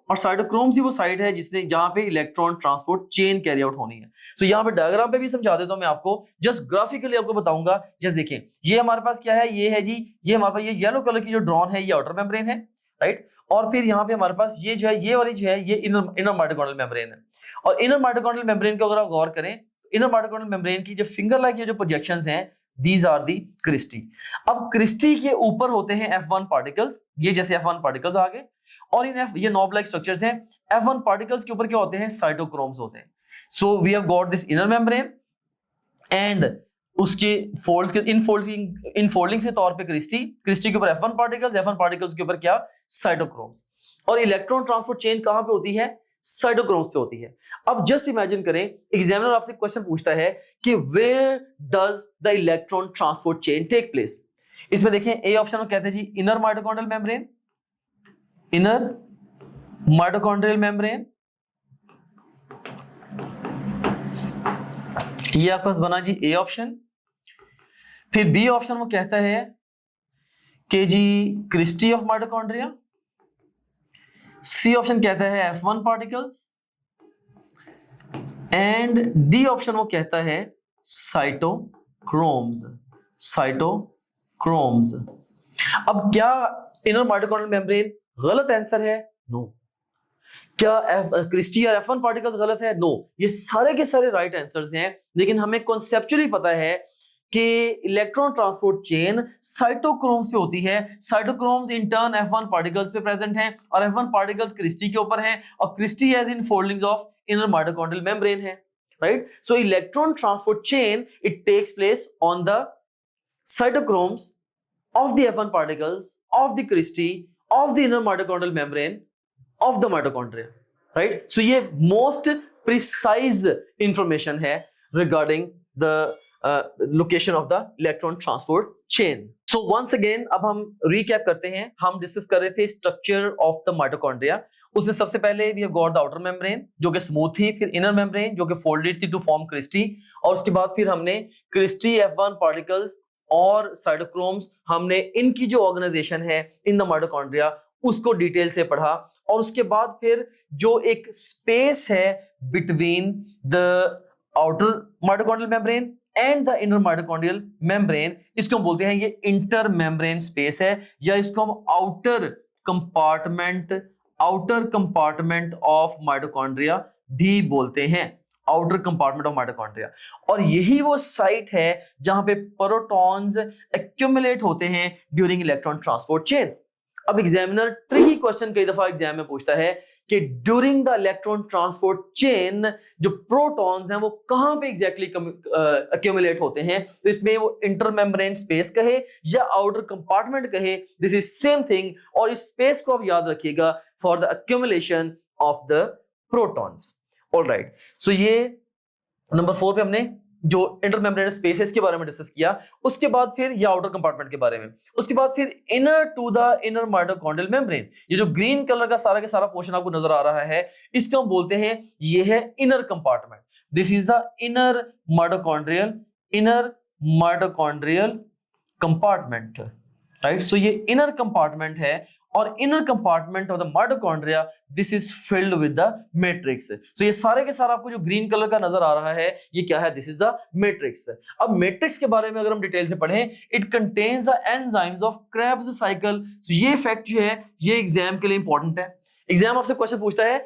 और साइटोक्रोम्स ही वो साइट है जिसने जहां पे electron transport chain carry out होनी है। सो यहाँ पे डायग्राम पे भी समझा देता हूं मैं आपको, जस्ट ग्राफिकली आपको बताऊंगा। जस्ट देखिए ये हमारे पास क्या है? ये है जी, ये हमारे पास ये येलो कलर की जो ड्रॉन है ये आउटर मेम्ब्रेन है, राइट? और फिर यहाँ पे हमारे पास ये जो है ये वाली जो है ये इनर माइटोकॉन्ड्रियल मेम्ब्रेन है। और इनर माइटोकॉन्ड्रियल मेम्ब्रेन को अगर आप गौर करें, इनर माइटोकॉन्ड्रियल मेम्ब्रेन की जो फिंगर लाइक ये जो प्रोजेक्शंस हैं दीज आर दी क्रिस्टी। अब क्रिस्टी के ऊपर होते हैं F1 पार्टिकल्स, ये जैसे F1 पार्टिकल्स आ गए। और इन ये नॉब लाइक स्ट्रक्चर्स हैं। F1 पार्टिकल्स के ऊपर क्या होते हैं? साइटोक्रोम्स होते हैं। So we have got this inner membrane and उसके फोल्ड्स के इनफोल्डिंग के तौर पे क्रिस्टी के ऊपर F1 पार्टिकल्स के ऊपर क्या? साइटोक्रोम्स। और इलेक्ट्रॉन ट्रांसपोर्ट चेन कहां पे होती है? साइटोक्रोम्स पे होती है। अब जस्ट इमेजिन करें, एग्जामिनर आपसे क्वेश्चन पूछता है कि where does the electron transport chain take place? इसमें देखें ए ऑप्शन में कहते हैं जी इनर माइटोकॉन्ड्रियल मेम्ब्रेन, ये आपके पास बना जी ए ऑप्शन। फिर बी ऑप्शन वो कहता है kg cristae of mitochondria. C option कहता है F1 particles and D option वो कहता है साइटोक्रोम्स। साइटोक्रोम्स। अब क्या इनर माइटोकॉन्ड्रियल मेम्ब्रेन गलत आंसर है? नो। क्या क्रिस्टी और F1 पार्टिकल्स गलत है? नो। ये सारे के सारे राइट आंसर्स हैं, लेकिन हमें कॉन्सेप्चुअली पता है कि इलेक्ट्रॉन ट्रांसपोर्ट चेन साइटोक्रोम्स पे होती है। Cytochromes in turn F1 particles पे प्रेजेंट हैं और F1 पार्टिकल्स क्रिस्टी के ऊपर हैं और cristae as in foldings of inner mitochondrial membrane है, right? So electron transport chain it takes place on the cytochromes of the F1 particles of the Christie of the inner mitochondrial membrane of the mitochondria, right? So ये most precise information है regarding the location of the electron transport chain. So once again अब हम recap करते हैं। हम discuss कर रहे थे structure of the mitochondria। उसमें सबसे पहले we have got the outer membrane जो कि smooth थी, फिर inner membrane जो कि folded थी to form Christie, और उसके बाद फिर हमने Christie F1 particles और साइटोक्रोम्स, हमने इनकी जो ऑर्गेनाइजेशन है इन द माइटोकॉन्ड्रिया उसको डिटेल से पढ़ा। और उसके बाद फिर जो एक स्पेस है between the outer mitochondrial membrane and the inner mitochondrial membrane, इसको हम बोलते हैं ये इंटर मेम्ब्रेन स्पेस है, या इसको हम आउटर कंपार्टमेंट ऑफ माइटोकॉन्ड्रिया भी बोलते हैं, आउटर कंपार्टमेंट ऑफ माइटोकॉन्ड्रिया। और यही वो साइट है जहां पे प्रोटॉन्स एक्यूमुलेट होते हैं ड्यूरिंग इलेक्ट्रॉन ट्रांसपोर्ट चेन। अब एग्जामिनर ट्रिकी क्वेश्चन कई दफा एग्जाम में पूछता है कि during the electron transport chain जो प्रोटॉन्स हैं वो कहां पे एग्जैक्टली एक्यूमुलेट होते हैं। तो इसमें वो इंटरमेम्ब्रेन स्पेस कहे या आउटर कंपार्टमेंट कहे, दिस इज सेम थिंग। और इस स्पेस को आप याद रखिएगा for the accumulation of the protons. Alright, so ये नंबर 4 पे हमने जो इंटरमेम्ब्रेन स्पेस है इसके बारे में डिस्कस किया। उसके बाद फिर ये आउटर कंपार्टमेंट के बारे में, उसके बाद फिर inner to the inner mitochondrial membrane. ये जो ग्रीन कलर का सारा पोर्शन आपको नजर आ रहा है इसको हम बोलते हैं ये है inner compartment. This is the inner mitochondrial compartment, right? सो ये इनर कंपार्टमेंट है और inner compartment of the mitochondria this is filled with the matrix. So ये सारे के सारा आपको जो ग्रीन कलर का नजर आ रहा है ये क्या है? This is the matrix. अब मैट्रिक्स के बारे में अगर हम डिटेल से पढ़ें, it contains the enzymes of Krebs cycle. So ये फैक्ट जो है ये एग्जाम के लिए इंपॉर्टेंट है। एग्जाम आपसे क्वेश्चन पूछता है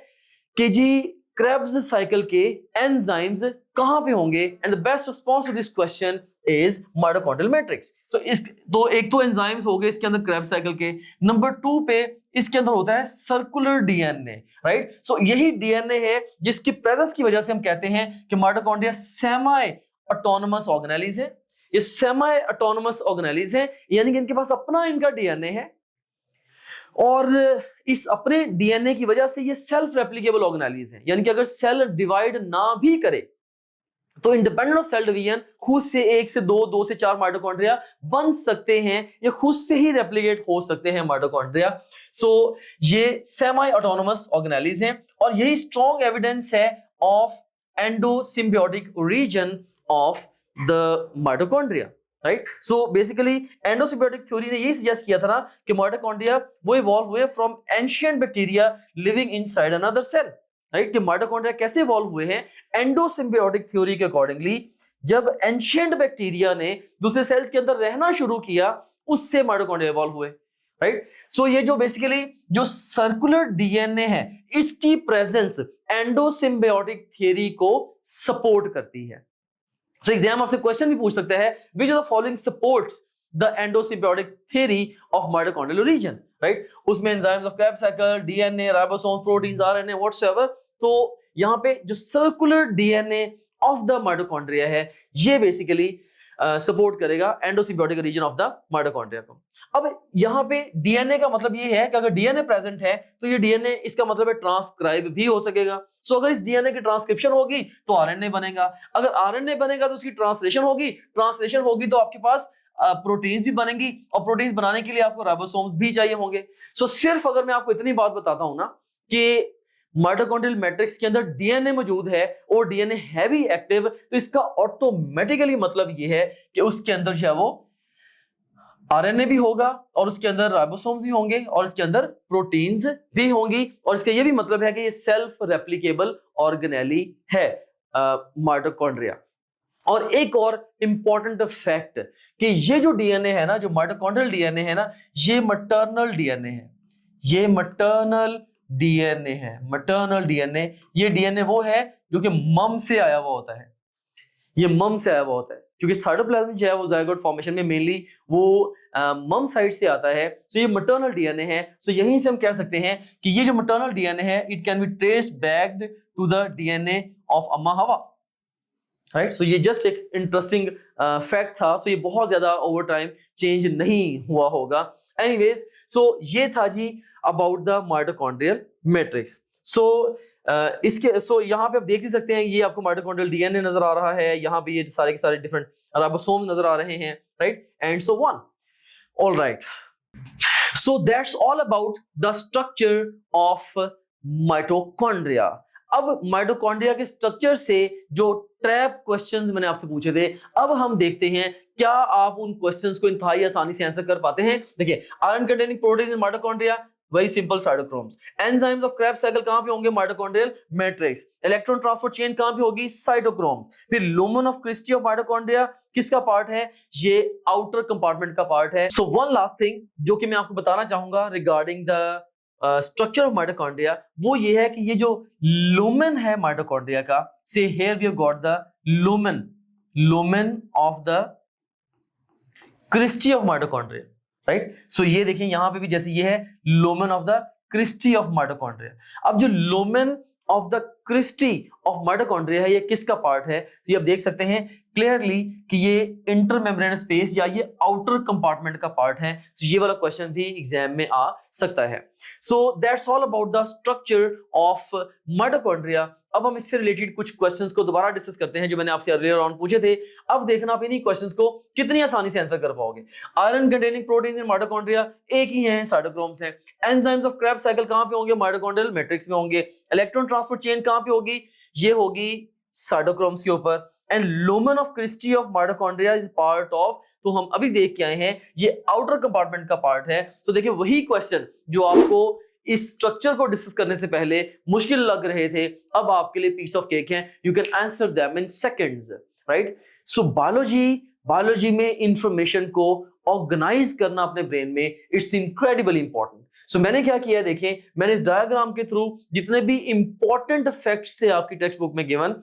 कि जी क्रेब्स साइकिल के एंजाइम्स कहां पे होंगे, and the best response to this question is mitochondrial matrix. So इस तो एक तो एंजाइम्स हो गए इसके अंदर क्रेब्स साइकिल के, नंबर 2 पे इसके अंदर होता है सर्कुलर डीएनए, राइट? सो यही डीएनए है जिसकी प्रेजेंस की वजह से हम कहते हैं कि माइटोकॉन्ड्रिया सेमी ऑटोनोमस ऑर्गेनेलिज है। ये सेमी ऑटोनोमस ऑर्गेनेलिज है, यानी कि इनके पास अपना इनका डीएनए है और इस अपने डीएनए की वजह से ये सेल्फ रेप्लिकेबल ऑर्गेनेलिज है, यानी कि अगर सेल डिवाइड ना भी करे तो इंडिपेंडेंट ऑफ सेल डिवीजन खुद से 1 से 2, 2 से 4 माइटोकॉन्ड्रिया बन सकते हैं या खुद से ही रेप्लिकेट हो सकते हैं माइटोकॉन्ड्रिया। सो ये सेमी ऑटोनोमस ऑर्गेनेलिज हैं और यही स्ट्रॉन्ग एविडेंस है of endosymbiotic origin of the mitochondria, right? So basically endosymbiotic theory ने यही सजेस्ट किया था ना कि माइटोकॉन्ड्रिया वो इवॉल्व हुए from ancient bacteria living inside another cell, right? कि माइटोकॉन्ड्रिया कैसे इवॉल्व हुए हैं एंडोसिम्बियोटिक थ्योरी के अकॉर्डिंगली। जब एंशिएंट बैक्टीरिया ने दूसरे सेल्स के अंदर रहना शुरू किया उससे माइटोकॉन्ड्रिया इवॉल्व हुए, राइट? सो ये जो बेसिकली जो सर्कुलर डीएनए है इसकी प्रेजेंस एंडोसिम्बियोटिक थ्योरी को सपोर्ट करती है। सो एग्जाम आपसे क्वेश्चन भी पूछ सकता है which of the following supports the endosymbiotic theory of mitochondrial origin, right? उसमें enzymes of Krebs cycle, DNA, ribosome, proteins, RNA whatsoever. तो यहां पे जो circular DNA of the mitochondria है ये बेसिकली सपोर्ट करेगा endosymbiotic origin of the mitochondria को। अब यहां पे डीएनए का मतलब ये है कि अगर डीएनए प्रेजेंट है तो ये डीएनए इसका मतलब है ट्रांसक्राइब भी हो सकेगा। सो अगर इस डीएनए की ट्रांसक्रिप्शन होगी तो आरएनए बनेगा, अगर आरएनए बनेगा तो उसकी ट्रांसलेशन होगी तो आपके पास प्रोटीन्स भी बनेंगी और प्रोटीन्स बनाने के लिए आपको राइबोसोम्स भी चाहिए होंगे। सो सिर्फ अगर मैं आपको इतनी बात बताता हूं ना कि माइटोकॉन्ड्रियल मैट्रिक्स के अंदर डीएनए मौजूद है और डीएनए है भी एक्टिव, तो इसका ऑटोमेटिकली मतलब ये है कि उसके अंदर जो है वो आरएनए भी होगा और उसके अंदर राइबोसोम्स भी होंगे और इसके अंदर प्रोटीन्स भी होंगी, और इसका ये भी मतलब है कि ये सेल्फ रेप्लिकेबल ऑर्गेनेली है माइटोकॉन्ड्रिया। और एक और इंपॉर्टेंट फैक्ट कि ये जो डीएनए है ना, जो माइटोकॉन्ड्रियल डीएनए है ना, ये मैटरनल डीएनए है, ये मैटरनल डीएनए है, मैटरनल डीएनए। ये डीएनए वो है जो कि मम से आया हुआ होता है, ये मम से आया हुआ होता है, क्योंकि साइटोप्लाज्म जो है वो जायगोट फॉर्मेशन में मेनली वो मम साइड से आता है, तो ये मैटरनल डीएनए है। सो यहीं से हम कह सकते हैं कि ये जो मैटरनल डीएनए है it can be traced back to the DNA of अम्मा हवा, राइट। सो ये जस्ट एक इंटरेस्टिंग फैक्ट था, सो ये बहुत ज्यादा ओवर टाइम चेंज नहीं हुआ होगा। एनीवेज, सो ये था जी अबाउट द माइटोकॉन्ड्रियल मैट्रिक्स। सो यहाँ पे आप देख ही सकते हैं, ये आपको माइटोकॉन्ड्रियल डीएनए नजर आ रहा है, यहाँ पे ये सारे के सारे डिफरेंट राइबोसोम नजर आ रहे हैं, right, and so on. All right, so that's all about the structure of mitochondria. अब माइटोकॉन्ड्रिया के स्ट्रक्चर से जो ट्रैप क्वेश्चंस मैंने आपसे पूछे थे, अब हम देखते हैं क्या आप उन क्वेश्चंस को इंतहाई आसानी से आंसर कर पाते हैं। देखिए, iron containing protein in mitochondria, very simple, cytochromes. Enzymes of Krebs cycle कहां पे होंगे? Mitochondrial matrix. Electron transport chain कहां पे होगी? साइटोक्रोम्स। फिर lumen of cristae of mitochondria किसका पार्ट है? ये आउटर कंपार्टमेंट का पार्ट है। सो वन लास्ट थिंग जो कि मैं आपको बताना चाहूंगा regarding the structure of mitochondria, वो ये है कि ये जो लुमेन है माइटोकॉन्ड्रिया का, से here we have got the lumen of the cristae of mitochondria, right. सो ये देखिए यहां पे भी जैसे ये है lumen of the cristae of mitochondria. अब जो lumen of the cristae of mitochondria है, ये किसका पार्ट है? तो ये आप देख सकते हैं क्लियरली कि ये इंटरमेम्ब्रेन स्पेस या ये आउटर कंपार्टमेंट का पार्ट है। तो ये वाला क्वेश्चन भी एग्जाम में आ सकता है। सो that's all about the structure of mitochondria. अब हम इससे रिलेटेड कुछ क्वेश्चंस को दोबारा डिस्कस करते हैं जो मैंने आपसे अर्लियर ऑन पूछे थे। अब देखना आप इन्हीं क्वेश्चंस को कितनी आसानी से आंसर कर पाओगे। Iron containing proteins in mitochondria एक ही हैं, साइटोक्रोम्स हैं। एंजाइम्स ऑफ क्रेब्स साइकिल कहां पे होंगे? माइटोकॉन्ड्रियल मैट्रिक्स में होंगे। इलेक्ट्रॉन ट्रांसपोर्ट चेन कहां पे होगी? ये होगी साइटोक्रोम्स के ऊपर। And lumen of cristae of mitochondria is part of, तो हम अभी देख के आए हैं ये आउटर कंपार्टमेंट का पार्ट है। तो देखिए वही क्वेश्चन जो आपको इस स्ट्रक्चर को डिस्कस करने से पहले मुश्किल लग रहे थे, अब आपके लिए पीस ऑफ केक है। You can answer them in seconds, right. So biology में इंफॉर्मेशन को ऑर्गेनाइज करना अपने ब्रेन में, इट्स इनक्रेडिबली इंपॉर्टेंट। सो मैंने क्या किया, देखें, मैंने इस डायग्राम के थ्रू जितने भी इंपॉर्टेंट फैक्ट्स थे आपकी टेक्स्ट बुक में गिवन,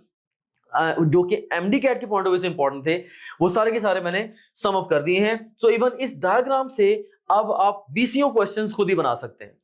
जो कि एमडी कैट के पॉइंट ऑफ व्यू से इंपॉर्टेंट थे, वो सारे के सारे मैंने सम अप कर दिए हैं। सो इवन इस डायग्राम से अब आप बीसीओ क्वेश्चंस खुद ही बना सकते हैं।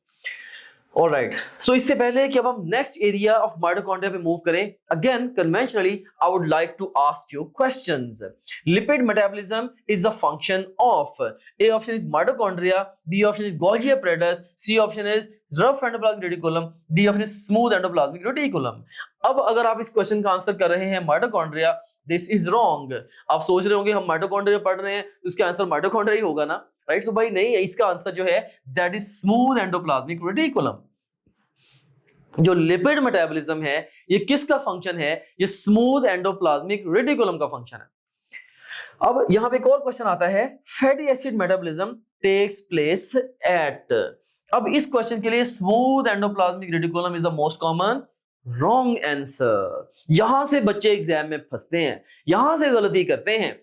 ऑलराइट, सो इससे पहले कि अब हम नेक्स्ट एरिया ऑफ माइटोकॉन्ड्रिया पे मूव करें, again conventionally I would like to ask you questions. Lipid metabolism is the function of, A option is mitochondria, B option is Golgi apparatus, C option is rough endoplasmic reticulum, D option is smooth endoplasmic reticulum. अब अगर आप इस question का answer कर रहे हैं mitochondria, this is wrong. आप सोच रहे होंगे हम माइटोकॉन्ड्रिया पढ़ रहे हैं तो इसका आंसर माइटोकॉन्ड्रिया ही होगा ना, राइट। सो भाई नहीं है, इसका आंसर जो है that is smooth endoplasmic reticulum. जो लिपिड मेटाबॉलिज्म है ये किसका फंक्शन है? ये स्मूथ एंडोप्लाज्मिक रेटिकुलम का फंक्शन है। अब यहां पे एक और क्वेश्चन आता है, fatty acid metabolism takes place at. अब इस क्वेश्चन के लिए smooth endoplasmic reticulum is the most common, wrong answer. यहां से बच्चे एग्जाम में फंसते हैं, यहां से गलती करते हैं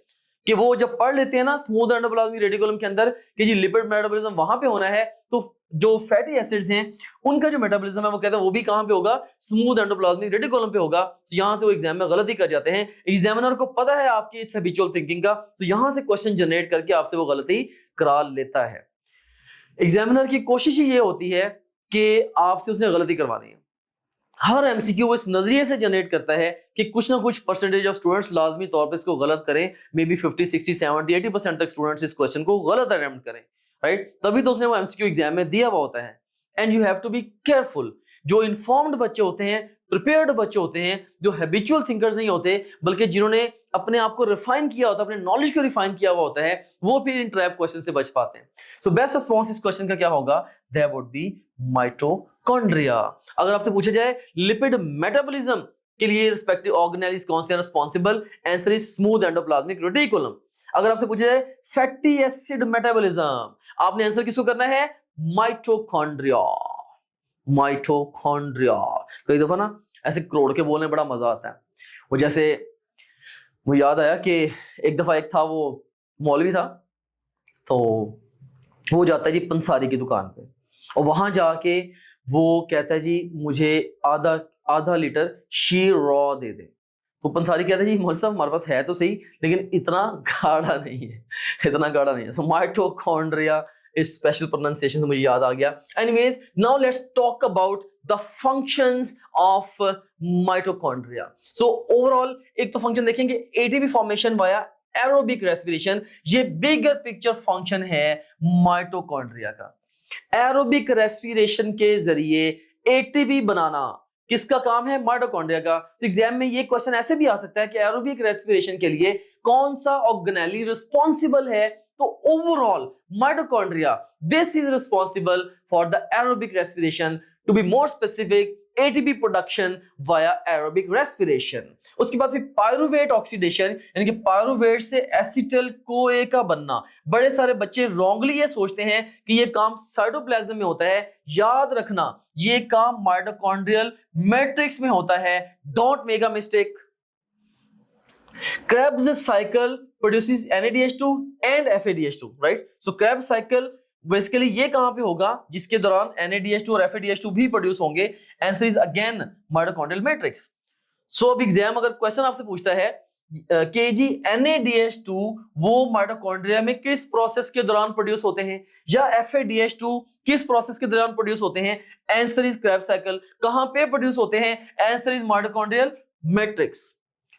कि वो जब पढ़ लेते हैं ना स्मूथ एंडोप्लाज्मिक रेटिकुलम के अंदर कि जी लिपिड मेटाबॉलिज्म वहां पे होना है, तो जो फैटी एसिड्स हैं उनका जो मेटाबॉलिज्म है वो कहते हैं वो भी कहां पे होगा? स्मूथ एंडोप्लाज्मिक रेटिकुलम पे होगा। तो यहां से वो एग्जाम में गलती कर जाते हैं। एग्जामिनर को पता है आपकी इस हैबिचुअल थिंकिंग का, तो यहां से क्वेश्चन जनरेट करके आपसे वो गलती करा लेता है। एग्जामिनर की कोशिश ही ये होती है कि आपसे उसने गलती करवानी है। हर एमसीक्यू इस नजरिए से जनरेट करता है कि कुछ ना कुछ परसेंटेज ऑफ स्टूडेंट्स लाजमी तौर पे इसको गलत करें, मे बी 50, 60, 70, 80% तक स्टूडेंट्स इस क्वेश्चन को गलत अटेम्प्ट करें, राइट। तभी तो उसने वो एमसीक्यू एग्जाम में दिया हुआ होता है। And you have to be careful. जो इन्फॉर्म्ड बच्चे होते हैं, प्रिपेयर्ड बच्चे होते हैं, जो हैबिचुअल थिंकर्स नहीं होते बल्कि जिन्होंने अपने आप को रिफाइन किया होता है, अपने नॉलेज को रिफाइन किया हुआ होता है, वो फिर इन ट्रैप क्वेश्चन से बच पाते हैं। सो बेस्ट रिस्पॉन्स इस क्वेश्चन का क्या होगा? That would be mitochondria. अगर आपसे पूछा जाए लिपिड मेटाबॉलिज्म के लिए रिस्पेक्टिव ऑर्गेनेल्स कौन से responsible, answer is smooth endoplasmic reticulum. अगर आपसे पूछा जाए फैटी एसिड मेटाबॉलिज्म, आपने आंसर किसको करना है, माइटोकॉन्ड्रिया। माइटोकॉन्ड्रिया। कई दफा ना ऐसे करोड़ के बोलने में बड़ा मजा आता है। वो जैसे मुझे याद आया कि एक दफा एक था, वो मौलवी था, तो वो जाता है जी पंसारी की दुकान पे, और वहां जाके वो कहता है जी मुझे आधा लीटर शीर रॉ दे दे। तो पंसारी कहता है जी मौलवी साहब हमारे पास है तो सही, लेकिन इतना गाढ़ा नहीं है, इतना गाढ़ा नहीं है। सो माइटोकॉन्ड्रिया इस स्पेशल प्रोनाउंसिएशन से मुझे याद आ गया। Anyways, now let's talk about the functions of mitochondria. So overall एक तो फंक्शन देखेंगे ATP formation via aerobic respiration, ये बिगर पिक्चर फंक्शन है माइटोकॉन्ड्रिया का। एरोबिक रेस्पिरेशन के जरिए एटीपी बनाना किसका काम है, माइटोकॉन्ड्रिया का। तो एग्जाम में ये क्वेश्चन ऐसे भी आ सकता है कि एरोबिक रेस्पिरेशन के लिए कौन सा ऑर्गेनेली रिस्पॉन्सिबल है, तो overall mitochondria this is responsible for the aerobic respiration, to be more specific ATP production via aerobic respiration. उसके बाद फिर पायरुवेट ऑक्सीडेशन, यानी कि पायरुवेट से एसिटल कोए का बनना। बड़े सारे बच्चे रॉन्गली ये सोचते हैं कि ये काम साइटोप्लाज्म में होता है, याद रखना ये काम माइटोकॉन्ड्रियल मैट्रिक्स में होता है, don't make a mistake. Krebs cycle produces NADH2 and FADH2, right? So Krebs cycle basically ये कहां पे होगा, जिसके दौरान NADH2 और FADH2 भी प्रोड्यूस होंगे। Answer is again mitochondrial matrix. So अब एग्जाम अगर क्वेश्चन आपसे पूछता है कि जी NADH2 वो माइटोकॉन्ड्रिया में किस प्रोसेस के दौरान प्रोड्यूस होते हैं, या FADH2 किस प्रोसेस के दौरान प्रोड्यूस होते हैं, आंसर इज Krebs साइकिल। कहां पे प्रोड्यूस होते हैं, answer is mitochondrial matrix.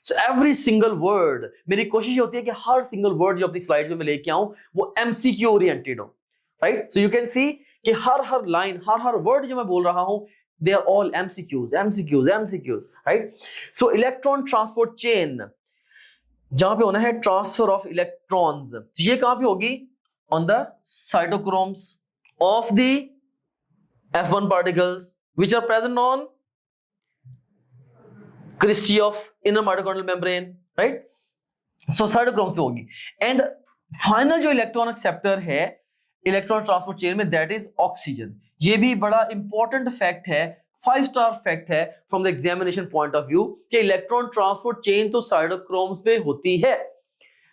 So every single word, मेरी कोशिश होती है कि हर सिंगल वर्ड जो अपनी स्लाइड्स में मैं लेके आऊं वो MCQ ओरिएंटेड हो, right. So you can see कि हर लाइन, हर वर्ड जो मैं बोल रहा हूं, they are all MCQs, right? So electron transport chain, जहां पे होना है ट्रांसफर ऑफ इलेक्ट्रॉन्स, तो ये कहां पे होगी, on the cytochromes of the F1 particles which are present on cristae of inner mitochondrial membrane, right. So cytochromes पे होगी। एंड फाइनल जो इलेक्ट्रॉन एक्सेप्टर है इलेक्ट्रॉन ट्रांसपोर्ट चेन में, दैट इज ऑक्सीजन। ये भी बड़ा इंपॉर्टेंट फैक्ट है, 5 star fact है from the examination point of view, कि इलेक्ट्रॉन ट्रांसपोर्ट चेन तो साइटोक्रोम्स पे होती है,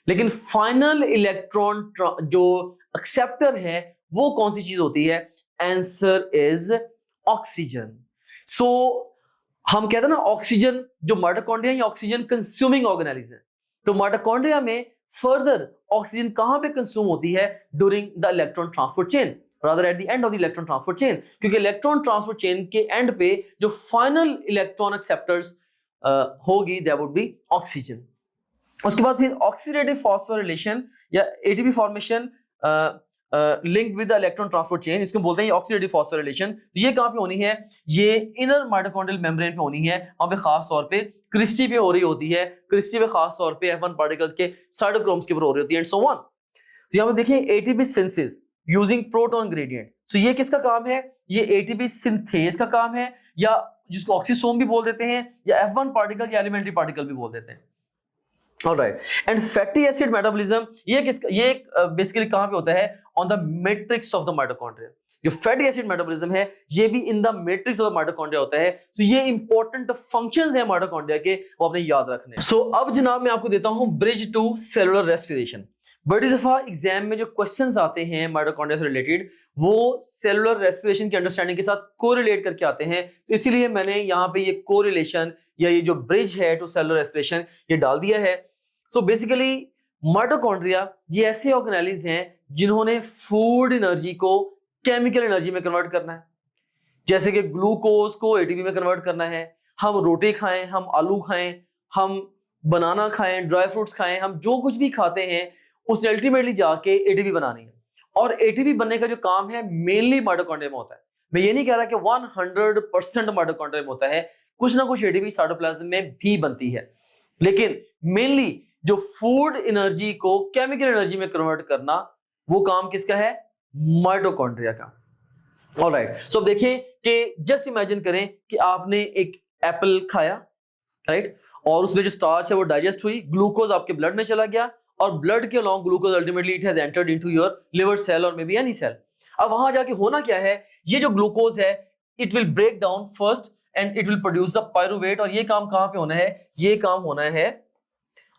लेकिन फाइनल इलेक्ट्रॉन जो एक्सेप्टर है वो कौन सी चीज होती है, आंसर इज ऑक्सीजन। सो हम कहते हैं ना ऑक्सीजन, जो माइटोकॉन्ड्रिया या ऑक्सीजन कंज्यूमिंग ऑर्गेनेल्स है, तो माइटोकॉन्ड्रिया में फर्दर ऑक्सीजन कहां पे कंज्यूम होती है, during the electron transport chain, rather at the end of the electron transport chain, क्योंकि इलेक्ट्रॉन ट्रांसपोर्ट चेन के एंड पे जो फाइनल इलेक्ट्रॉन एक्सेप्टर्स होगी दैट वुड बी ऑक्सीजन। उसके बाद फिर ऑक्सीडेटिव फॉस्फोरिलेशन या ATP formation link with the electron transport chain, इसको बोलते हैं ऑक्सीडेटिव फॉस्फोरिलेशन। तो ये कहां पे होनी है, ये इनर माइटोकॉन्ड्रियल मेम्ब्रेन पे होनी है, वहां पे खास तौर पे क्रिस्टी पे हो रही होती है, क्रिस्टी पे खास तौर पे F1 पार्टिकल्स के साइटोक्रोम्स के ऊपर हो रही होती है, एंड सो ऑन। तो यहां पे देखिए ATP synthesis using proton gradient, so ये किसका काम है, ये एटीपी सिंथेस का काम है, या जिसको ऑक्सीसोम भी बोल देते हैं, या F1 पार्टिकल या एलिमेंट्री पार्टिकल भी बोल देते हैं। Alright, and fatty acid metabolism ये बेसिकली कहां पे होता है, on the matrix of the mitochondria. जो फैटी एसिड मेटाबॉलिज्म है ये भी in the matrix of the mitochondria होता है। तो ये इंपॉर्टेंट फंक्शंस हैं माइटोकॉन्ड्रिया के, वो आपने याद रखने। सो अब जनाब मैं आपको देता हूं ब्रिज टू सेलुलर रेस्पिरेशन। बड़ी दफा एग्जाम में जो क्वेश्चंस आते हैं माइटोकॉन्ड्रिया से रिलेटेड, वो सेलुलर रेस्पिरेशन की अंडरस्टैंडिंग के साथ कोरिलेट करके आते हैं, तो इसीलिए मैंने यहाँ पे ये कोरिलेशन या ये जो ब्रिज है टू सेलुलर रेस्पिरेशन ये डाल दिया है। सो बेसिकली माइटोकॉन्ड्रिया ये ऐसे ऑर्गेनेल्स हैं जिन्होंने फूड एनर्जी को केमिकल एनर्जी में कन्वर्ट करना है, जैसे कि ग्लूकोज को एटीपी में कन्वर्ट करना है। हम रोटी खाएं, हम आलू खाएं, हम बनाना खाएं, ड्राई फ्रूट्स खाएं, हम जो कुछ भी खाते हैं उसने अल्टीमेटली जाके एटीपी बनानी है, और एटीपी बनने का जो काम है मेनली माइटोकॉन्ड्रिया में होता है। मैं ये नहीं कह रहा कि 100% माइटोकॉन्ड्रिया में होता है, कुछ ना कुछ एटीपी साइटोप्लाज्म में भी बनती है, लेकिन मेनली जो फूड एनर्जी को केमिकल एनर्जी में कन्वर्ट करना वो काम किसका है, माइटोकॉन्ड्रिया का। ऑलराइट, सो अब देखिए कि जस्ट इमेजिन करें कि आपने एक एप्पल खाया, राइट, और उसमें जो स्टार्च है वो डाइजेस्ट हुई, ग्लूकोज आपके ब्लड में चला गया, और ब्लड के along glucose ultimately it has entered into your liver cell और मे बी एनी सेल। अब वहां जाके होना क्या है, ये जो ग्लूकोज है it will break down first and it will produce the pyruvate, और ये काम कहां पे होना है, ये काम होना है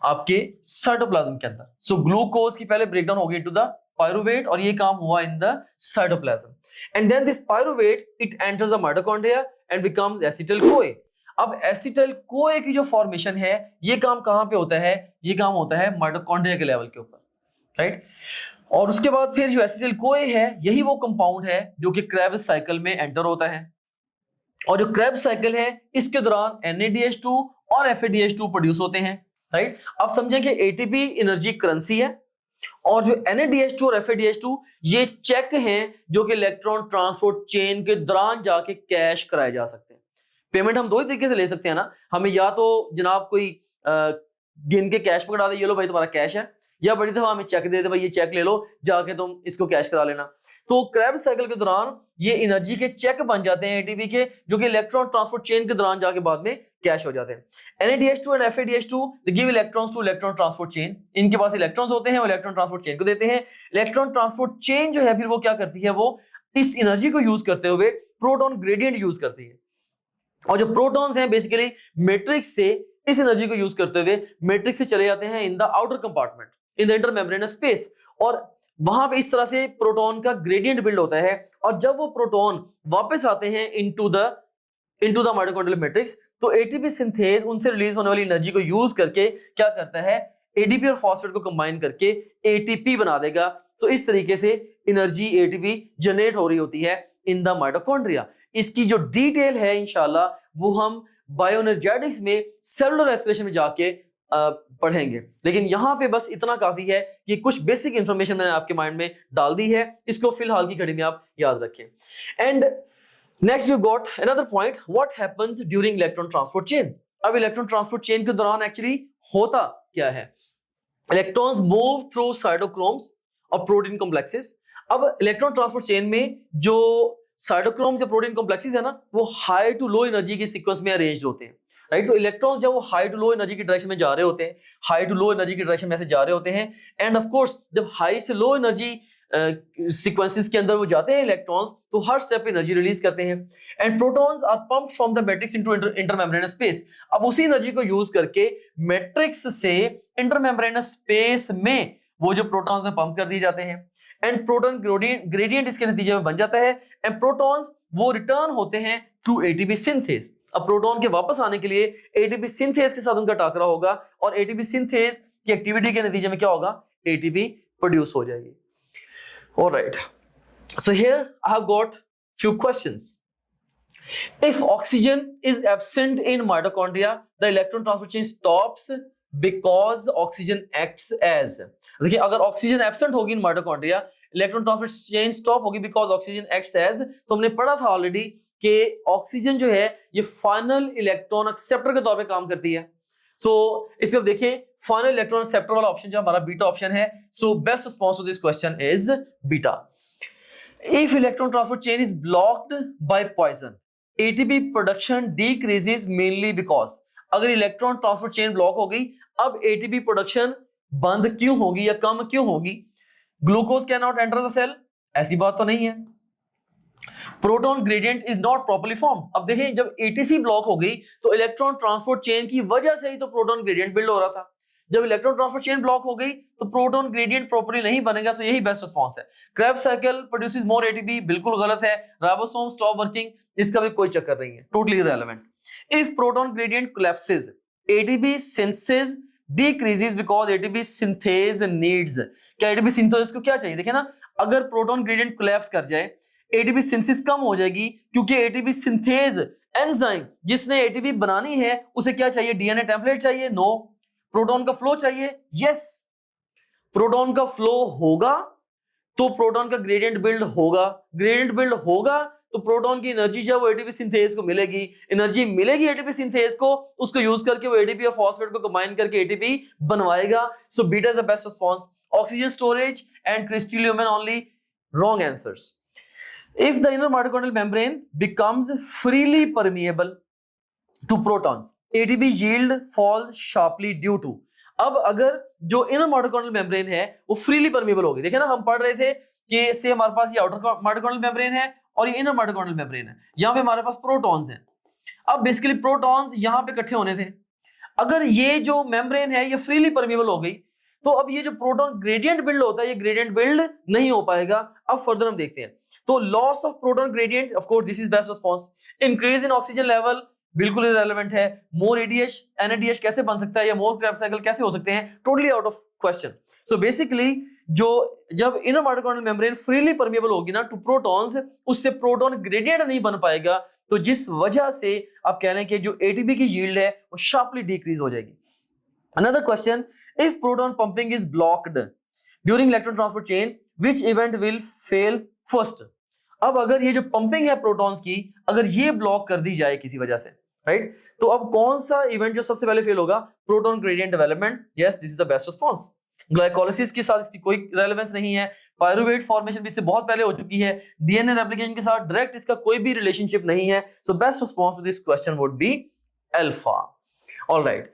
आपके साइटोप्लाज्म के अंदर। सो ग्लूकोज की पहले ब्रेकडाउन हो गई इनटू द पायरुवेट, और ये काम हुआ in the cytoplasm, and then this pyruvate it enters the mitochondria and becomes acetyl CoA. अब एसिटिल कोए की जो फॉर्मेशन है ये काम कहां पे होता है, ये काम होता है माइटोकॉन्ड्रिया के लेवल के ऊपर, राइट। और उसके बाद फिर जो एसिटिल कोए है यही वो कंपाउंड है जो कि क्रेब्स साइकिल में एंटर होता है, और जो क्रेब्स साइकिल है इसके दौरान NADH2 और FADH2 प्रोड्यूस होते हैं, राइट। अब समझें कि ATP एनर्जी करेंसी है, और जो NADH2 और FADH2 ये चेक हैं जो कि इलेक्ट्रॉन ट्रांसपोर्ट चेन के दौरान जाके कैश कराए जा सकते हैं। पेमेंट हम दो ही तरीके से ले सकते हैं ना, हमें या तो जनाब कोई गिन के कैश पकड़ा दे, ये लो भाई तुम्हारा कैश है, या बड़ी दफा हमें चेक दे दे, भाई ये चेक ले लो जाके तुम इसको कैश करा लेना। तो क्रेब्स साइकिल के दौरान ये एनर्जी के चेक बन जाते हैं ATP के, जो कि इलेक्ट्रॉन ट्रांसपोर्ट चेन के दौरान जाके बाद में कैश हो जाते हैं। NADH2 and FADH2 they give electrons two electron transport chain, इनके पास इलेक्ट्रॉन्स होते हैं, वो इलेक्ट्रॉन ट्रांसपोर्ट चेन को देते हैं। इलेक्ट्रॉन ट्रांसपोर्ट चेन जो है फिर वो क्या करती है, वो इस एनर्जी को यूज करते हुए प्रोटॉन ग्रेडियंट यूज करती है, और जो प्रोटॉन्स हैं बेसिकली मैट्रिक्स से इस एनर्जी को यूज करते हुए मैट्रिक्स से चले जाते हैं in the outer compartment in the intermembranous space, और वहां पे इस तरह से प्रोटॉन का ग्रेडियंट बिल्ड होता है, और जब वो प्रोटॉन वापस आते हैं इनटू द माइटोकॉन्ड्रियल मैट्रिक्स, तो ATP सिंथेज उनसे रिलीज होने वाली एनर्जी को यूज करके क्या करता है, ADP और फॉस्फेट को कंबाइन करके ATP बना देगा। सो इस तरीके से एनर्जी ATP जनरेट हो रही होती है इन द माइटोकॉन्ड्रिया। इसकी जो डिटेल है इंशाल्लाह वो हम बायोएनर्जेटिक्स में सेलुलर रेस्पिरेशन में जाके पढ़ेंगे, लेकिन यहां पे बस इतना काफी है कि कुछ बेसिक इंफॉर्मेशन मैंने आपके माइंड में डाल दी है, इसको फिलहाल की घड़ी में आप याद रखें। And next we got another point, what happens during electron transport chain. अब इलेक्ट्रॉन ट्रांसपोर्ट चेन के दौरान एक्चुअली होता क्या है, इलेक्ट्रॉन्स मूव थ्रू साइटोक्रोम्स और प्रोटीन कॉम्प्लेक्सेस। अब इलेक्ट्रॉन ट्रांसपोर्ट चेन में जो साइटोक्रोम्स या प्रोटीन कॉम्प्लेक्सेस है ना, वो हाई टू लो एनर्जी के सीक्वेंस में अरेंज्ड होते हैं, राइट। तो इलेक्ट्रॉन्स जब वो हाई टू लो एनर्जी की डायरेक्शन में जा रहे होते हैं, हाई टू लो एनर्जी की डायरेक्शन में ऐसे जा रहे होते हैं, एंड ऑफ कोर्स जब हाई से लो एनर्जी सीक्वेंसेस के अंदर वो जाते हैं इलेक्ट्रॉन्स, तो हर स्टेप पे एनर्जी रिलीज करते हैं, and protons are pumped from the matrix into intermembranous space. अब उसी एनर्जी को यूज करके मैट्रिक्स से इंटरमेम्ब्रेनस स्पेस में वो जो प्रोटॉन्स में पंप कर दिए जाते हैं, एंड प्रोटॉन ग्रेडियंट इसके नतीजे में बन जाता है, एंड प्रोटॉन्स वो रिटर्न होते हैं थ्रू ATP सिंथेज। अब प्रोटॉन के वापस आने के लिए ATP सिंथेज के साथ उनका टाकरा होगा, और ATP सिंथेज की एक्टिविटी के नतीजे में क्या होगा, ATP प्रोड्यूस हो जाएगी। Alright, so here I have got few questions. If oxygen is absent in mitochondria, the electron transport chain stops because oxygen acts as. देखिए अगर ऑक्सीजन एब्सेंट होगी in mitochondria, electron transport chain stop होगी because oxygen acts as. तो हमने पढ़ा था already कि oxygen जो है ये फाइनल इलेक्ट्रॉन एक्सेप्टर के तौर पे काम करती है। सो इसमें देखिए फाइनल इलेक्ट्रॉन एक्सेप्टर वाला ऑप्शन जो हमारा बीटा ऑप्शन है, so best response to this question is beta. If electron transport chain is blocked by poison, ATP production decreases mainly because, अगर इलेक्ट्रॉन ट्रांसपोर्ट चेन ब्लॉक हो गई, अब ATP production बंद क्यों होगी या कम क्यों होगी? Glucose can not enter the cell, ऐसी बात तो नहीं है। Proton gradient is not properly form. अब देखिए जब ATC ब्लॉक हो गई तो इलेक्ट्रॉन ट्रांसपोर्ट चेन की वजह से ही तो प्रोटॉन ग्रेडियंट बिल्ड हो रहा था। जब इलेक्ट्रॉन ट्रांसपोर्ट चेन ब्लॉक हो गई तो प्रोटॉन ग्रेडियंट प्रॉपर्ली नहीं बनेगा, सो यही बेस्ट रिस्पांस है। क्रेब्स साइकिल प्रोड्यूसेस मोर ATP, बिल्कुल गलत है। राइबोसोम स्टॉप वर्किंग, इसका भी कोई चक्कर नहीं है, totally irrelevant. If proton gradient collapses, ATP synthesis decreases because ATP synthase needs. क्या ATP सिंथेसिस को क्या चाहिए? देखिए ना, अगर प्रोटॉन ग्रेडियंट कोलैप्स कर जाए ATP सिंथेसिस कम हो जाएगी, क्योंकि ATP सिंथेज एंजाइम जिसने ATP बनानी है उसे क्या चाहिए? DNA टेम्पलेट चाहिए? नो। प्रोटॉन का फ्लो चाहिए? यस। प्रोटॉन का फ्लो होगा तो प्रोटॉन का ग्रेडियंट बिल्ड होगा, ग्रेडियंट बिल्ड होगा तो प्रोटॉन की एनर्जी जब वो ATP सिंथेज को मिलेगी, एनर्जी मिलेगी ATP सिंथेज को, उसको यूज करके वो ATP और फॉस्फेट को कंबाइन करके ATP बनवाएगा। So beta is the best response. Oxygen storage and crystallogram only, wrong answers. If the inner mitochondrial membrane becomes freely permeable to protons, ATP yield falls sharply due to। अब अगर जो inner mitochondrial membrane है वो freely permeable होगी, देखिए ना हम पढ़ रहे थे कि से हमारे पास ये आउटर माइटोकॉन्ड्रियल मेम्ब्रेन है और ये इनर माइटोकॉन्ड्रियल मेम्ब्रेन है, यहाँ पे हमारे पास प्रोटॉन्स हैं। अब बेसिकली प्रोटॉन्स यहाँ पे इकट्ठे होने थे, अगर ये जो मेम्ब्रेन है ये फ्रीली परमेबल हो गई तो अब ये जो प्रोटॉन ग्रेडियंट बिल्ड होता है ये ग्रेडियंट बिल्ड नहीं हो पाएगा। अब फर्दर हम देखते हैं, तो loss of proton gradient, of course this is best response. Increase in oxygen level बिल्कुल इररिलेवेंट है। मोर एडीएच एनएडीएच कैसे बन सकता है या मोर क्रेब्स साइकिल कैसे हो सकते हैं, totally out of question. So basically जो जब inner mitochondrial membrane freely permeable होगी ना टू प्रोटॉन्स, उससे प्रोटॉन ग्रेडियंट नहीं बन पाएगा, तो जिस वजह से आप कह रहे हैं कि जो एटीपी की यील्ड है वो शार्पली डिक्रीज हो जाएगी। Another question, if proton pumping is blocked during electron transport chain, which event will fail first? अब अगर ये जो पंपिंग है प्रोटॉन्स की, अगर ये ब्लॉक कर दी जाए किसी वजह से, राइट, तो अब कौन सा इवेंट जो सबसे पहले फेल होगा? Proton gradient development. Yes, this is the best response. Glycolysis के साथ इसकी कोई रेलेवेंस नहीं है। पायरुवेट फॉर्मेशन भी इससे बहुत पहले हो चुकी है। डीएनए रेप्लिकेशन के साथ डायरेक्ट इसका कोई भी रिलेशनशिप नहीं है। So best response to this question would be alpha. Alright,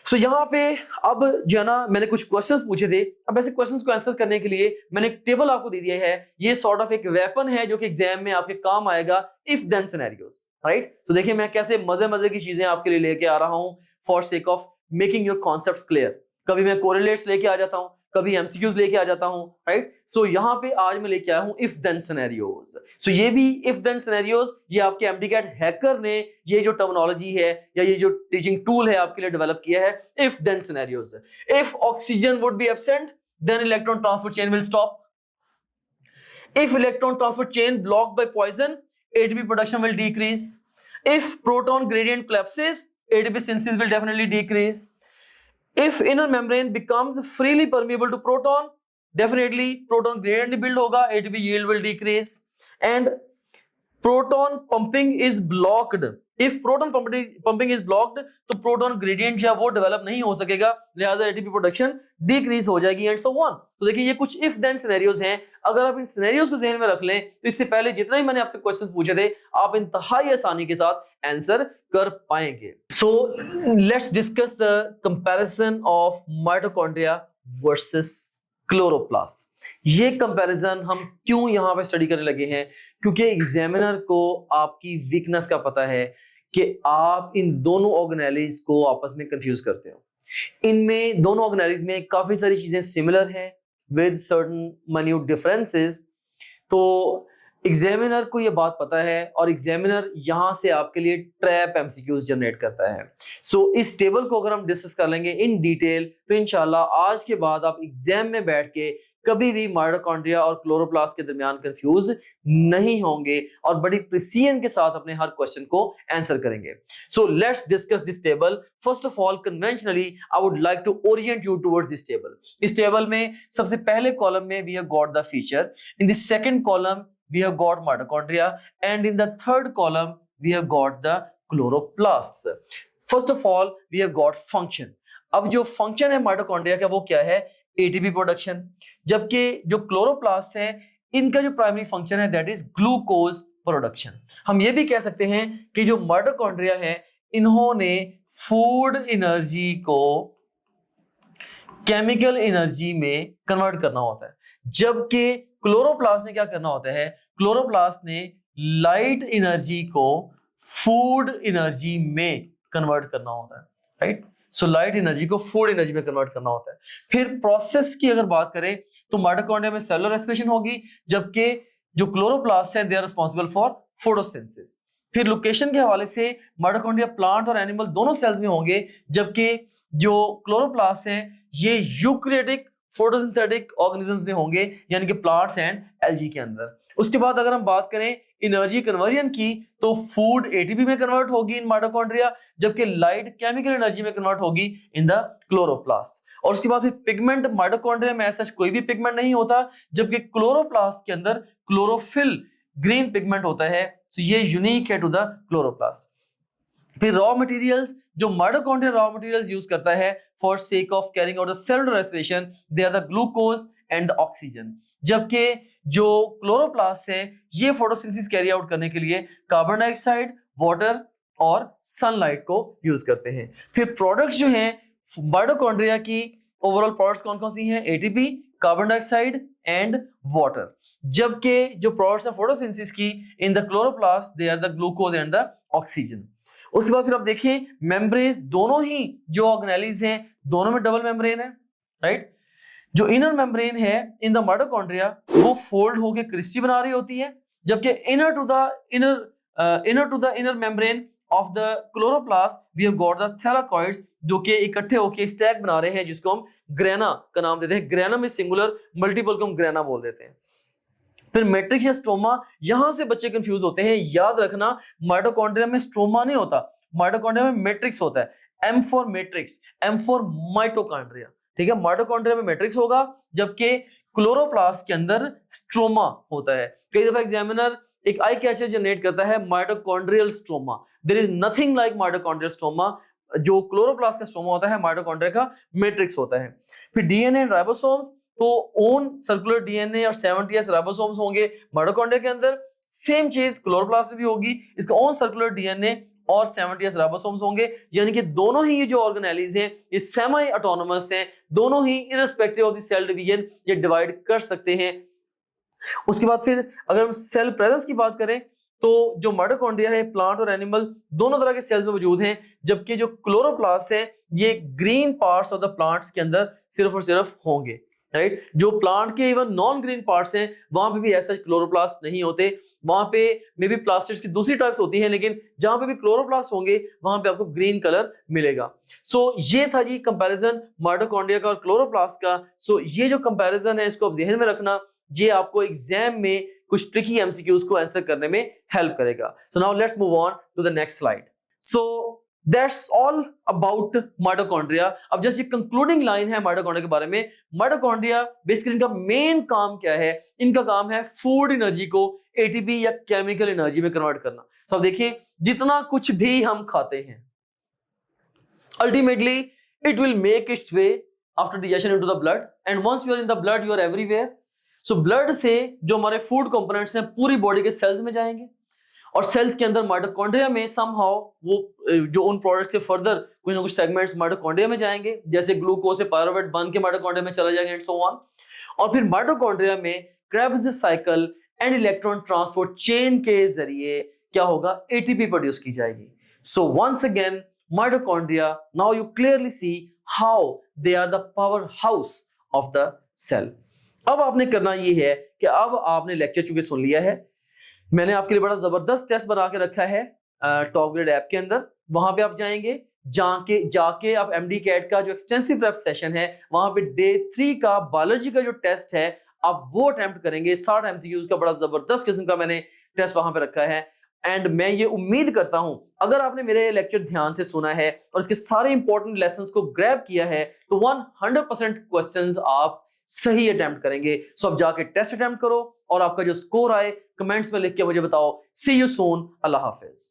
so यहाँ पे अब जो है ना मैंने कुछ क्वेश्चंस पूछे थे, अब ऐसे क्वेश्चंस को आंसर करने के लिए मैंने एक टेबल आपको दे दिया है। ये सॉर्ट ऑफ एक वेपन है जो कि एग्जाम में आपके काम आएगा इफ देन सिनेरियोस, राइट। सो देखिए मैं कैसे मजे मजे की चीजें आपके लिए लेके आ रहा हूं for sake of making your concepts clear. कभी मैं कोरिलेट्स लेके आ जाता हूं, कभी एमसीक्यूज लेके आ जाता हूं, राइट। सो यहाँ पे आज मैं लेके आया हूं इफ देन सिनेरियोस। सो ये भी इफ देन सिनेरियोस, ये आपके एमडीकैट हैकर ने ये जो टर्मिनोलॉजी है या ये जो टीचिंग टूल है आपके लिए डेवलप किया है, if then scenarios. If oxygen would be absent then electron transport chain will stop. If electron transport chain blocked by poison, ATP production will decrease. If proton gradient collapses, ATP synthesis will definitely decrease. If inner membrane becomes freely permeable to proton, definitely proton gradient build होगा, ATP yield will decrease. And proton pumping is blocked. If proton pumping is blocked, तो proton gradient जो है वो develop नहीं हो सकेगा, लिहाजा ATP production decrease हो जाएगी एंड सो ऑन। तो देखिए ये कुछ इफ देन सिनेरियोज हैं। अगर आप इन सिनेरियोज को ज़हन में रख लें तो इससे पहले जितना ही मैंने आपसे क्वेश्चंस पूछे थे आप इंतहाई आसानी के साथ आंसर कर पाएंगे। सो let's discuss the comparison of mitochondria versus chloroplast. ये कंपैरिजन हम क्यों यहाँ पे स्टडी करने लगे हैं? क्योंकि एग्जामिनर को आपकी वीकनेस का पता है कि आप इन दोनों ऑर्गेनेलिज को आपस में कंफ्यूज करते हो। इनमें दोनों ऑर्गेनेलिज में काफी सारी चीजें सिमिलर हैं विद सर्टेन माइन्यूट डिफरेंसेस। तो एग्जामिनर को ये बात पता है और एग्जामिनर यहां से आपके लिए ट्रैप एमसीक्यूज जनरेट करता है। सो इस टेबल को अगर हम डिस्कस कर लेंगे इन डिटेल तो इंशाल्लाह आज के बाद आप एग्जाम में बैठ के कभी भी माइटोकॉन्ड्रिया और क्लोरोप्लास्ट के दरमियान कंफ्यूज नहीं होंगे और बड़ी प्रिसीजन के साथ अपने हर क्वेश्चन को आंसर करेंगे। So let's discuss this table. First of all conventionally I would like to orient you towards this table. इस टेबल में सबसे पहले कॉलम में we have got the feature, in the second column we have got mitochondria, and in the third column we have got the chloroplasts. First of all we have got function. अब जो function है mitochondria का वो क्या है? ATP production. जबकि जो chloroplast है इनका जो प्राइमरी फंक्शन है दैट इज ग्लूकोज प्रोडक्शन। हम ये भी कह सकते हैं कि जो माइटोकॉन्ड्रिया है इन्होंने फूड एनर्जी को केमिकल एनर्जी में कन्वर्ट करना होता है, जबकि क्लोरोप्लास्ट ने क्या करना होता है? क्लोरोप्लास्ट ने लाइट एनर्जी को फूड एनर्जी में कन्वर्ट करना होता है, राइट। सो लाइट एनर्जी को फूड एनर्जी में कन्वर्ट करना होता है। फिर प्रोसेस की अगर बात करें तो माइटोकॉन्ड्रिया में सेलुलर रेस्पिरेशन होगी, जबकि जो क्लोरोप्लास्ट है they are responsible for photosynthesis. फिर लोकेशन के हवाले से माइटोकॉन्ड्रिया प्लांट और एनिमल दोनों सेल्स में होंगे, जबकि जो क्लोरोप्लास्ट है ये यूकैरियोटिक फोटोसिंथेटिक ऑर्गेनिजम्स में होंगे, यानी कि प्लांट्स एंड एल्गी के अंदर। उसके बाद अगर हम बात करें एनर्जी कन्वर्जन की तो फूड एटीपी में कन्वर्ट होगी इन माइटोकॉन्ड्रिया, जबकि लाइट केमिकल एनर्जी में कन्वर्ट होगी इन द क्लोरोप्लास्ट। और उसके बाद फिर पिगमेंट, माइटोकॉन्ड्रिया में ऐसा कोई भी पिगमेंट नहीं होता, जबकि क्लोरोप्लास्ट के अंदर क्लोरोफिल ग्रीन पिगमेंट होता है। तो ये यूनिक है टू द क्लोरोप्लास्ट। फिर रॉ मटेरियल्स, जो माइटोकॉन्ड्रिया रॉ मटेरियल्स यूज करता है for sake of carrying out the cellular respiration, they are the glucose and oxygen. जबकि जो क्लोरोप्लास्ट है ये फोटोसिंथेसिस कैरी आउट करने के लिए कार्बन डाइऑक्साइड, वाटर और सनलाइट को यूज करते हैं। फिर प्रोडक्ट्स जो हैं माइटोकॉन्ड्रिया की, ओवरऑल प्रोडक्ट्स कौन कौन सी हैं? ATP, carbon dioxide and water. जबकि जो प्रोडक्ट्स हैं फोटोसिंथेसिस की in the chloroplast, they are the glucose and the oxygen. उसके बाद फिर आप देखिए मेम्ब्रेन्स, दोनों ही जो ऑर्गेनेलीज हैं दोनों में डबल मेम्ब्रेन है, राइट। जो इनर मेम्ब्रेन है इन द माइटोकॉन्ड्रिया वो फोल्ड होकर क्रिस्टी बना रही होती है, जबकि inner to the inner membrane of the chloroplast we have got the thylakoids, जो कि इकट्ठे होकर स्टैक बना रहे हैं, जिसको हम ग्रेना का नाम देते हैं। ग्रेना में सिंगुलर, मल्टीपल को हम ग्रेना बोल देते हैं। फिर मैट्रिक्स या स्ट्रोमा, यहां से बच्चे कंफ्यूज होते हैं। याद रखना माइटोकॉन्ड्रिया में स्ट्रोमा नहीं होता, माइटोकॉन्ड्रिया में मैट्रिक्स होता है। M for matrix, M for mitochondria, ठीक है। माइटोकॉन्ड्रिया में मैट्रिक्स होगा, जबकि क्लोरोप्लास्ट के अंदर स्ट्रोमा होता है। कई दफा एग्जामिनर एक आई कैचर जनरेट करता है mitochondrial stroma. There is nothing like mitochondrial stroma. जो क्लोरोप्लास्ट का स्ट्रोमा होता है माइटोकॉन्ड्रिया का मैट्रिक्स होता है। फिर डीएनए एंड राइबोसोम्स, तो ओन सर्कुलर डीएनए और 70s राइबोसोम्स होंगे माइटोकॉन्ड्रिया के अंदर। सेम चीज क्लोरोप्लास्ट में भी होगी, इसका ओन सर्कुलर डीएनए और 70s राइबोसोम्स होंगे। यानी कि दोनों ही ये जो ऑर्गेनेलीज हैं ये सेमी ऑटोनोमस हैं, दोनों ही irrespective of the cell division ये डिवाइड कर सकते हैं। उसके बाद फिर अगर हम सेल प्रेजेंस की बात करें तो जो माइटोकॉन्ड्रिया है प्लांट और एनिमल दोनों तरह के सेल्स में मौजूद हैं, जबकि जो क्लोरोप्लास्ट है ये green parts of the plants के अंदर सिर्फ और सिर्फ होंगे, राइट। जो प्लांट के इवन नॉन ग्रीन पार्ट्स हैं वहां पे भी ऐसा क्लोरोप्लास्ट नहीं होते, वहां पे मे बी प्लास्टिड्स की दूसरी टाइप्स होती हैं, लेकिन जहां पे भी क्लोरोप्लास्ट होंगे वहां पे आपको ग्रीन कलर मिलेगा। सो ये था जी कंपैरिजन माइटोकॉन्ड्रिया का और क्लोरोप्लास्ट का। सो ये जो कंपैरिजन है इसको आप ज़हन में रखना, ये आपको एग्जाम में कुछ ट्रिकी एमसीक्यूज को आंसर करने में हेल्प करेगा। So now let's move on to the next slide. So that's all about mitochondria. अब जस्ट ये कंक्लूडिंग लाइन है माइटोकॉन्ड्रिया के बारे में। माइटोकॉन्ड्रिया बेसिकली इनका मेन काम क्या है? इनका काम है फूड एनर्जी को एटीपी या केमिकल एनर्जी में कन्वर्ट करना। तो अब देखिए जितना कुछ भी हम खाते हैं ultimately it will make its way after digestion into the blood, and once you are in the blood you are everywhere. So blood से जो हमारे फूड कंपोनेंट्स हैं पूरी बॉडी के सेल्स में जाएंगे, और सेल्स के अंदर माइटोकॉन्ड्रिया में समहाउ वो जो उन प्रोडक्ट से फर्दर कुछ ना कुछ सेगमेंट्स माइटोकॉन्ड्रिया में जाएंगे, जैसे ग्लूकोज से पायरुवेट बन के माइटोकॉन्ड्रिया में चला जाएगा एंड सो ऑन। और फिर माइटोकॉन्ड्रिया में Krebs cycle and electron transport chain के जरिए क्या होगा? एटीपी प्रोड्यूस की जाएगी। So once again mitochondria, now you clearly see how they are the power house of the cell. अब आपने करना ये है कि अब आपने लेक्चर चूंकि सुन लिया है, मैंने आपके लिए बड़ा जबरदस्त टेस्ट बना के रखा है टॉप ग्रेड ऐप के अंदर। वहां पे आप जाएंगे, जाके आप एमडी कैट का जो एक्सटेंसिव प्रेप सेशन है वहां पे डे 3 का बायोलॉजी का जो टेस्ट है आप वो अटेम्प्ट करेंगे। 60 एमसीक्यूज का बड़ा जबरदस्त किस्म का मैंने टेस्ट वहां पे रखा है। एंड मैं ये उम्मीद करता हूं अगर आपने मेरे लेक्चर ध्यान से सुना है और इसके सारे इंपॉर्टेंट लेसन्स को ग्रैब किया है तो 100% क्वेश्चंस आप सही अटेम्प्ट करेंगे। सो अब जाके टेस्ट अटेम्प्ट करो और आपका जो स्कोर आए कमेंट्स में लिख के मुझे बताओ। सी यू सून, अल्लाह हाफिज।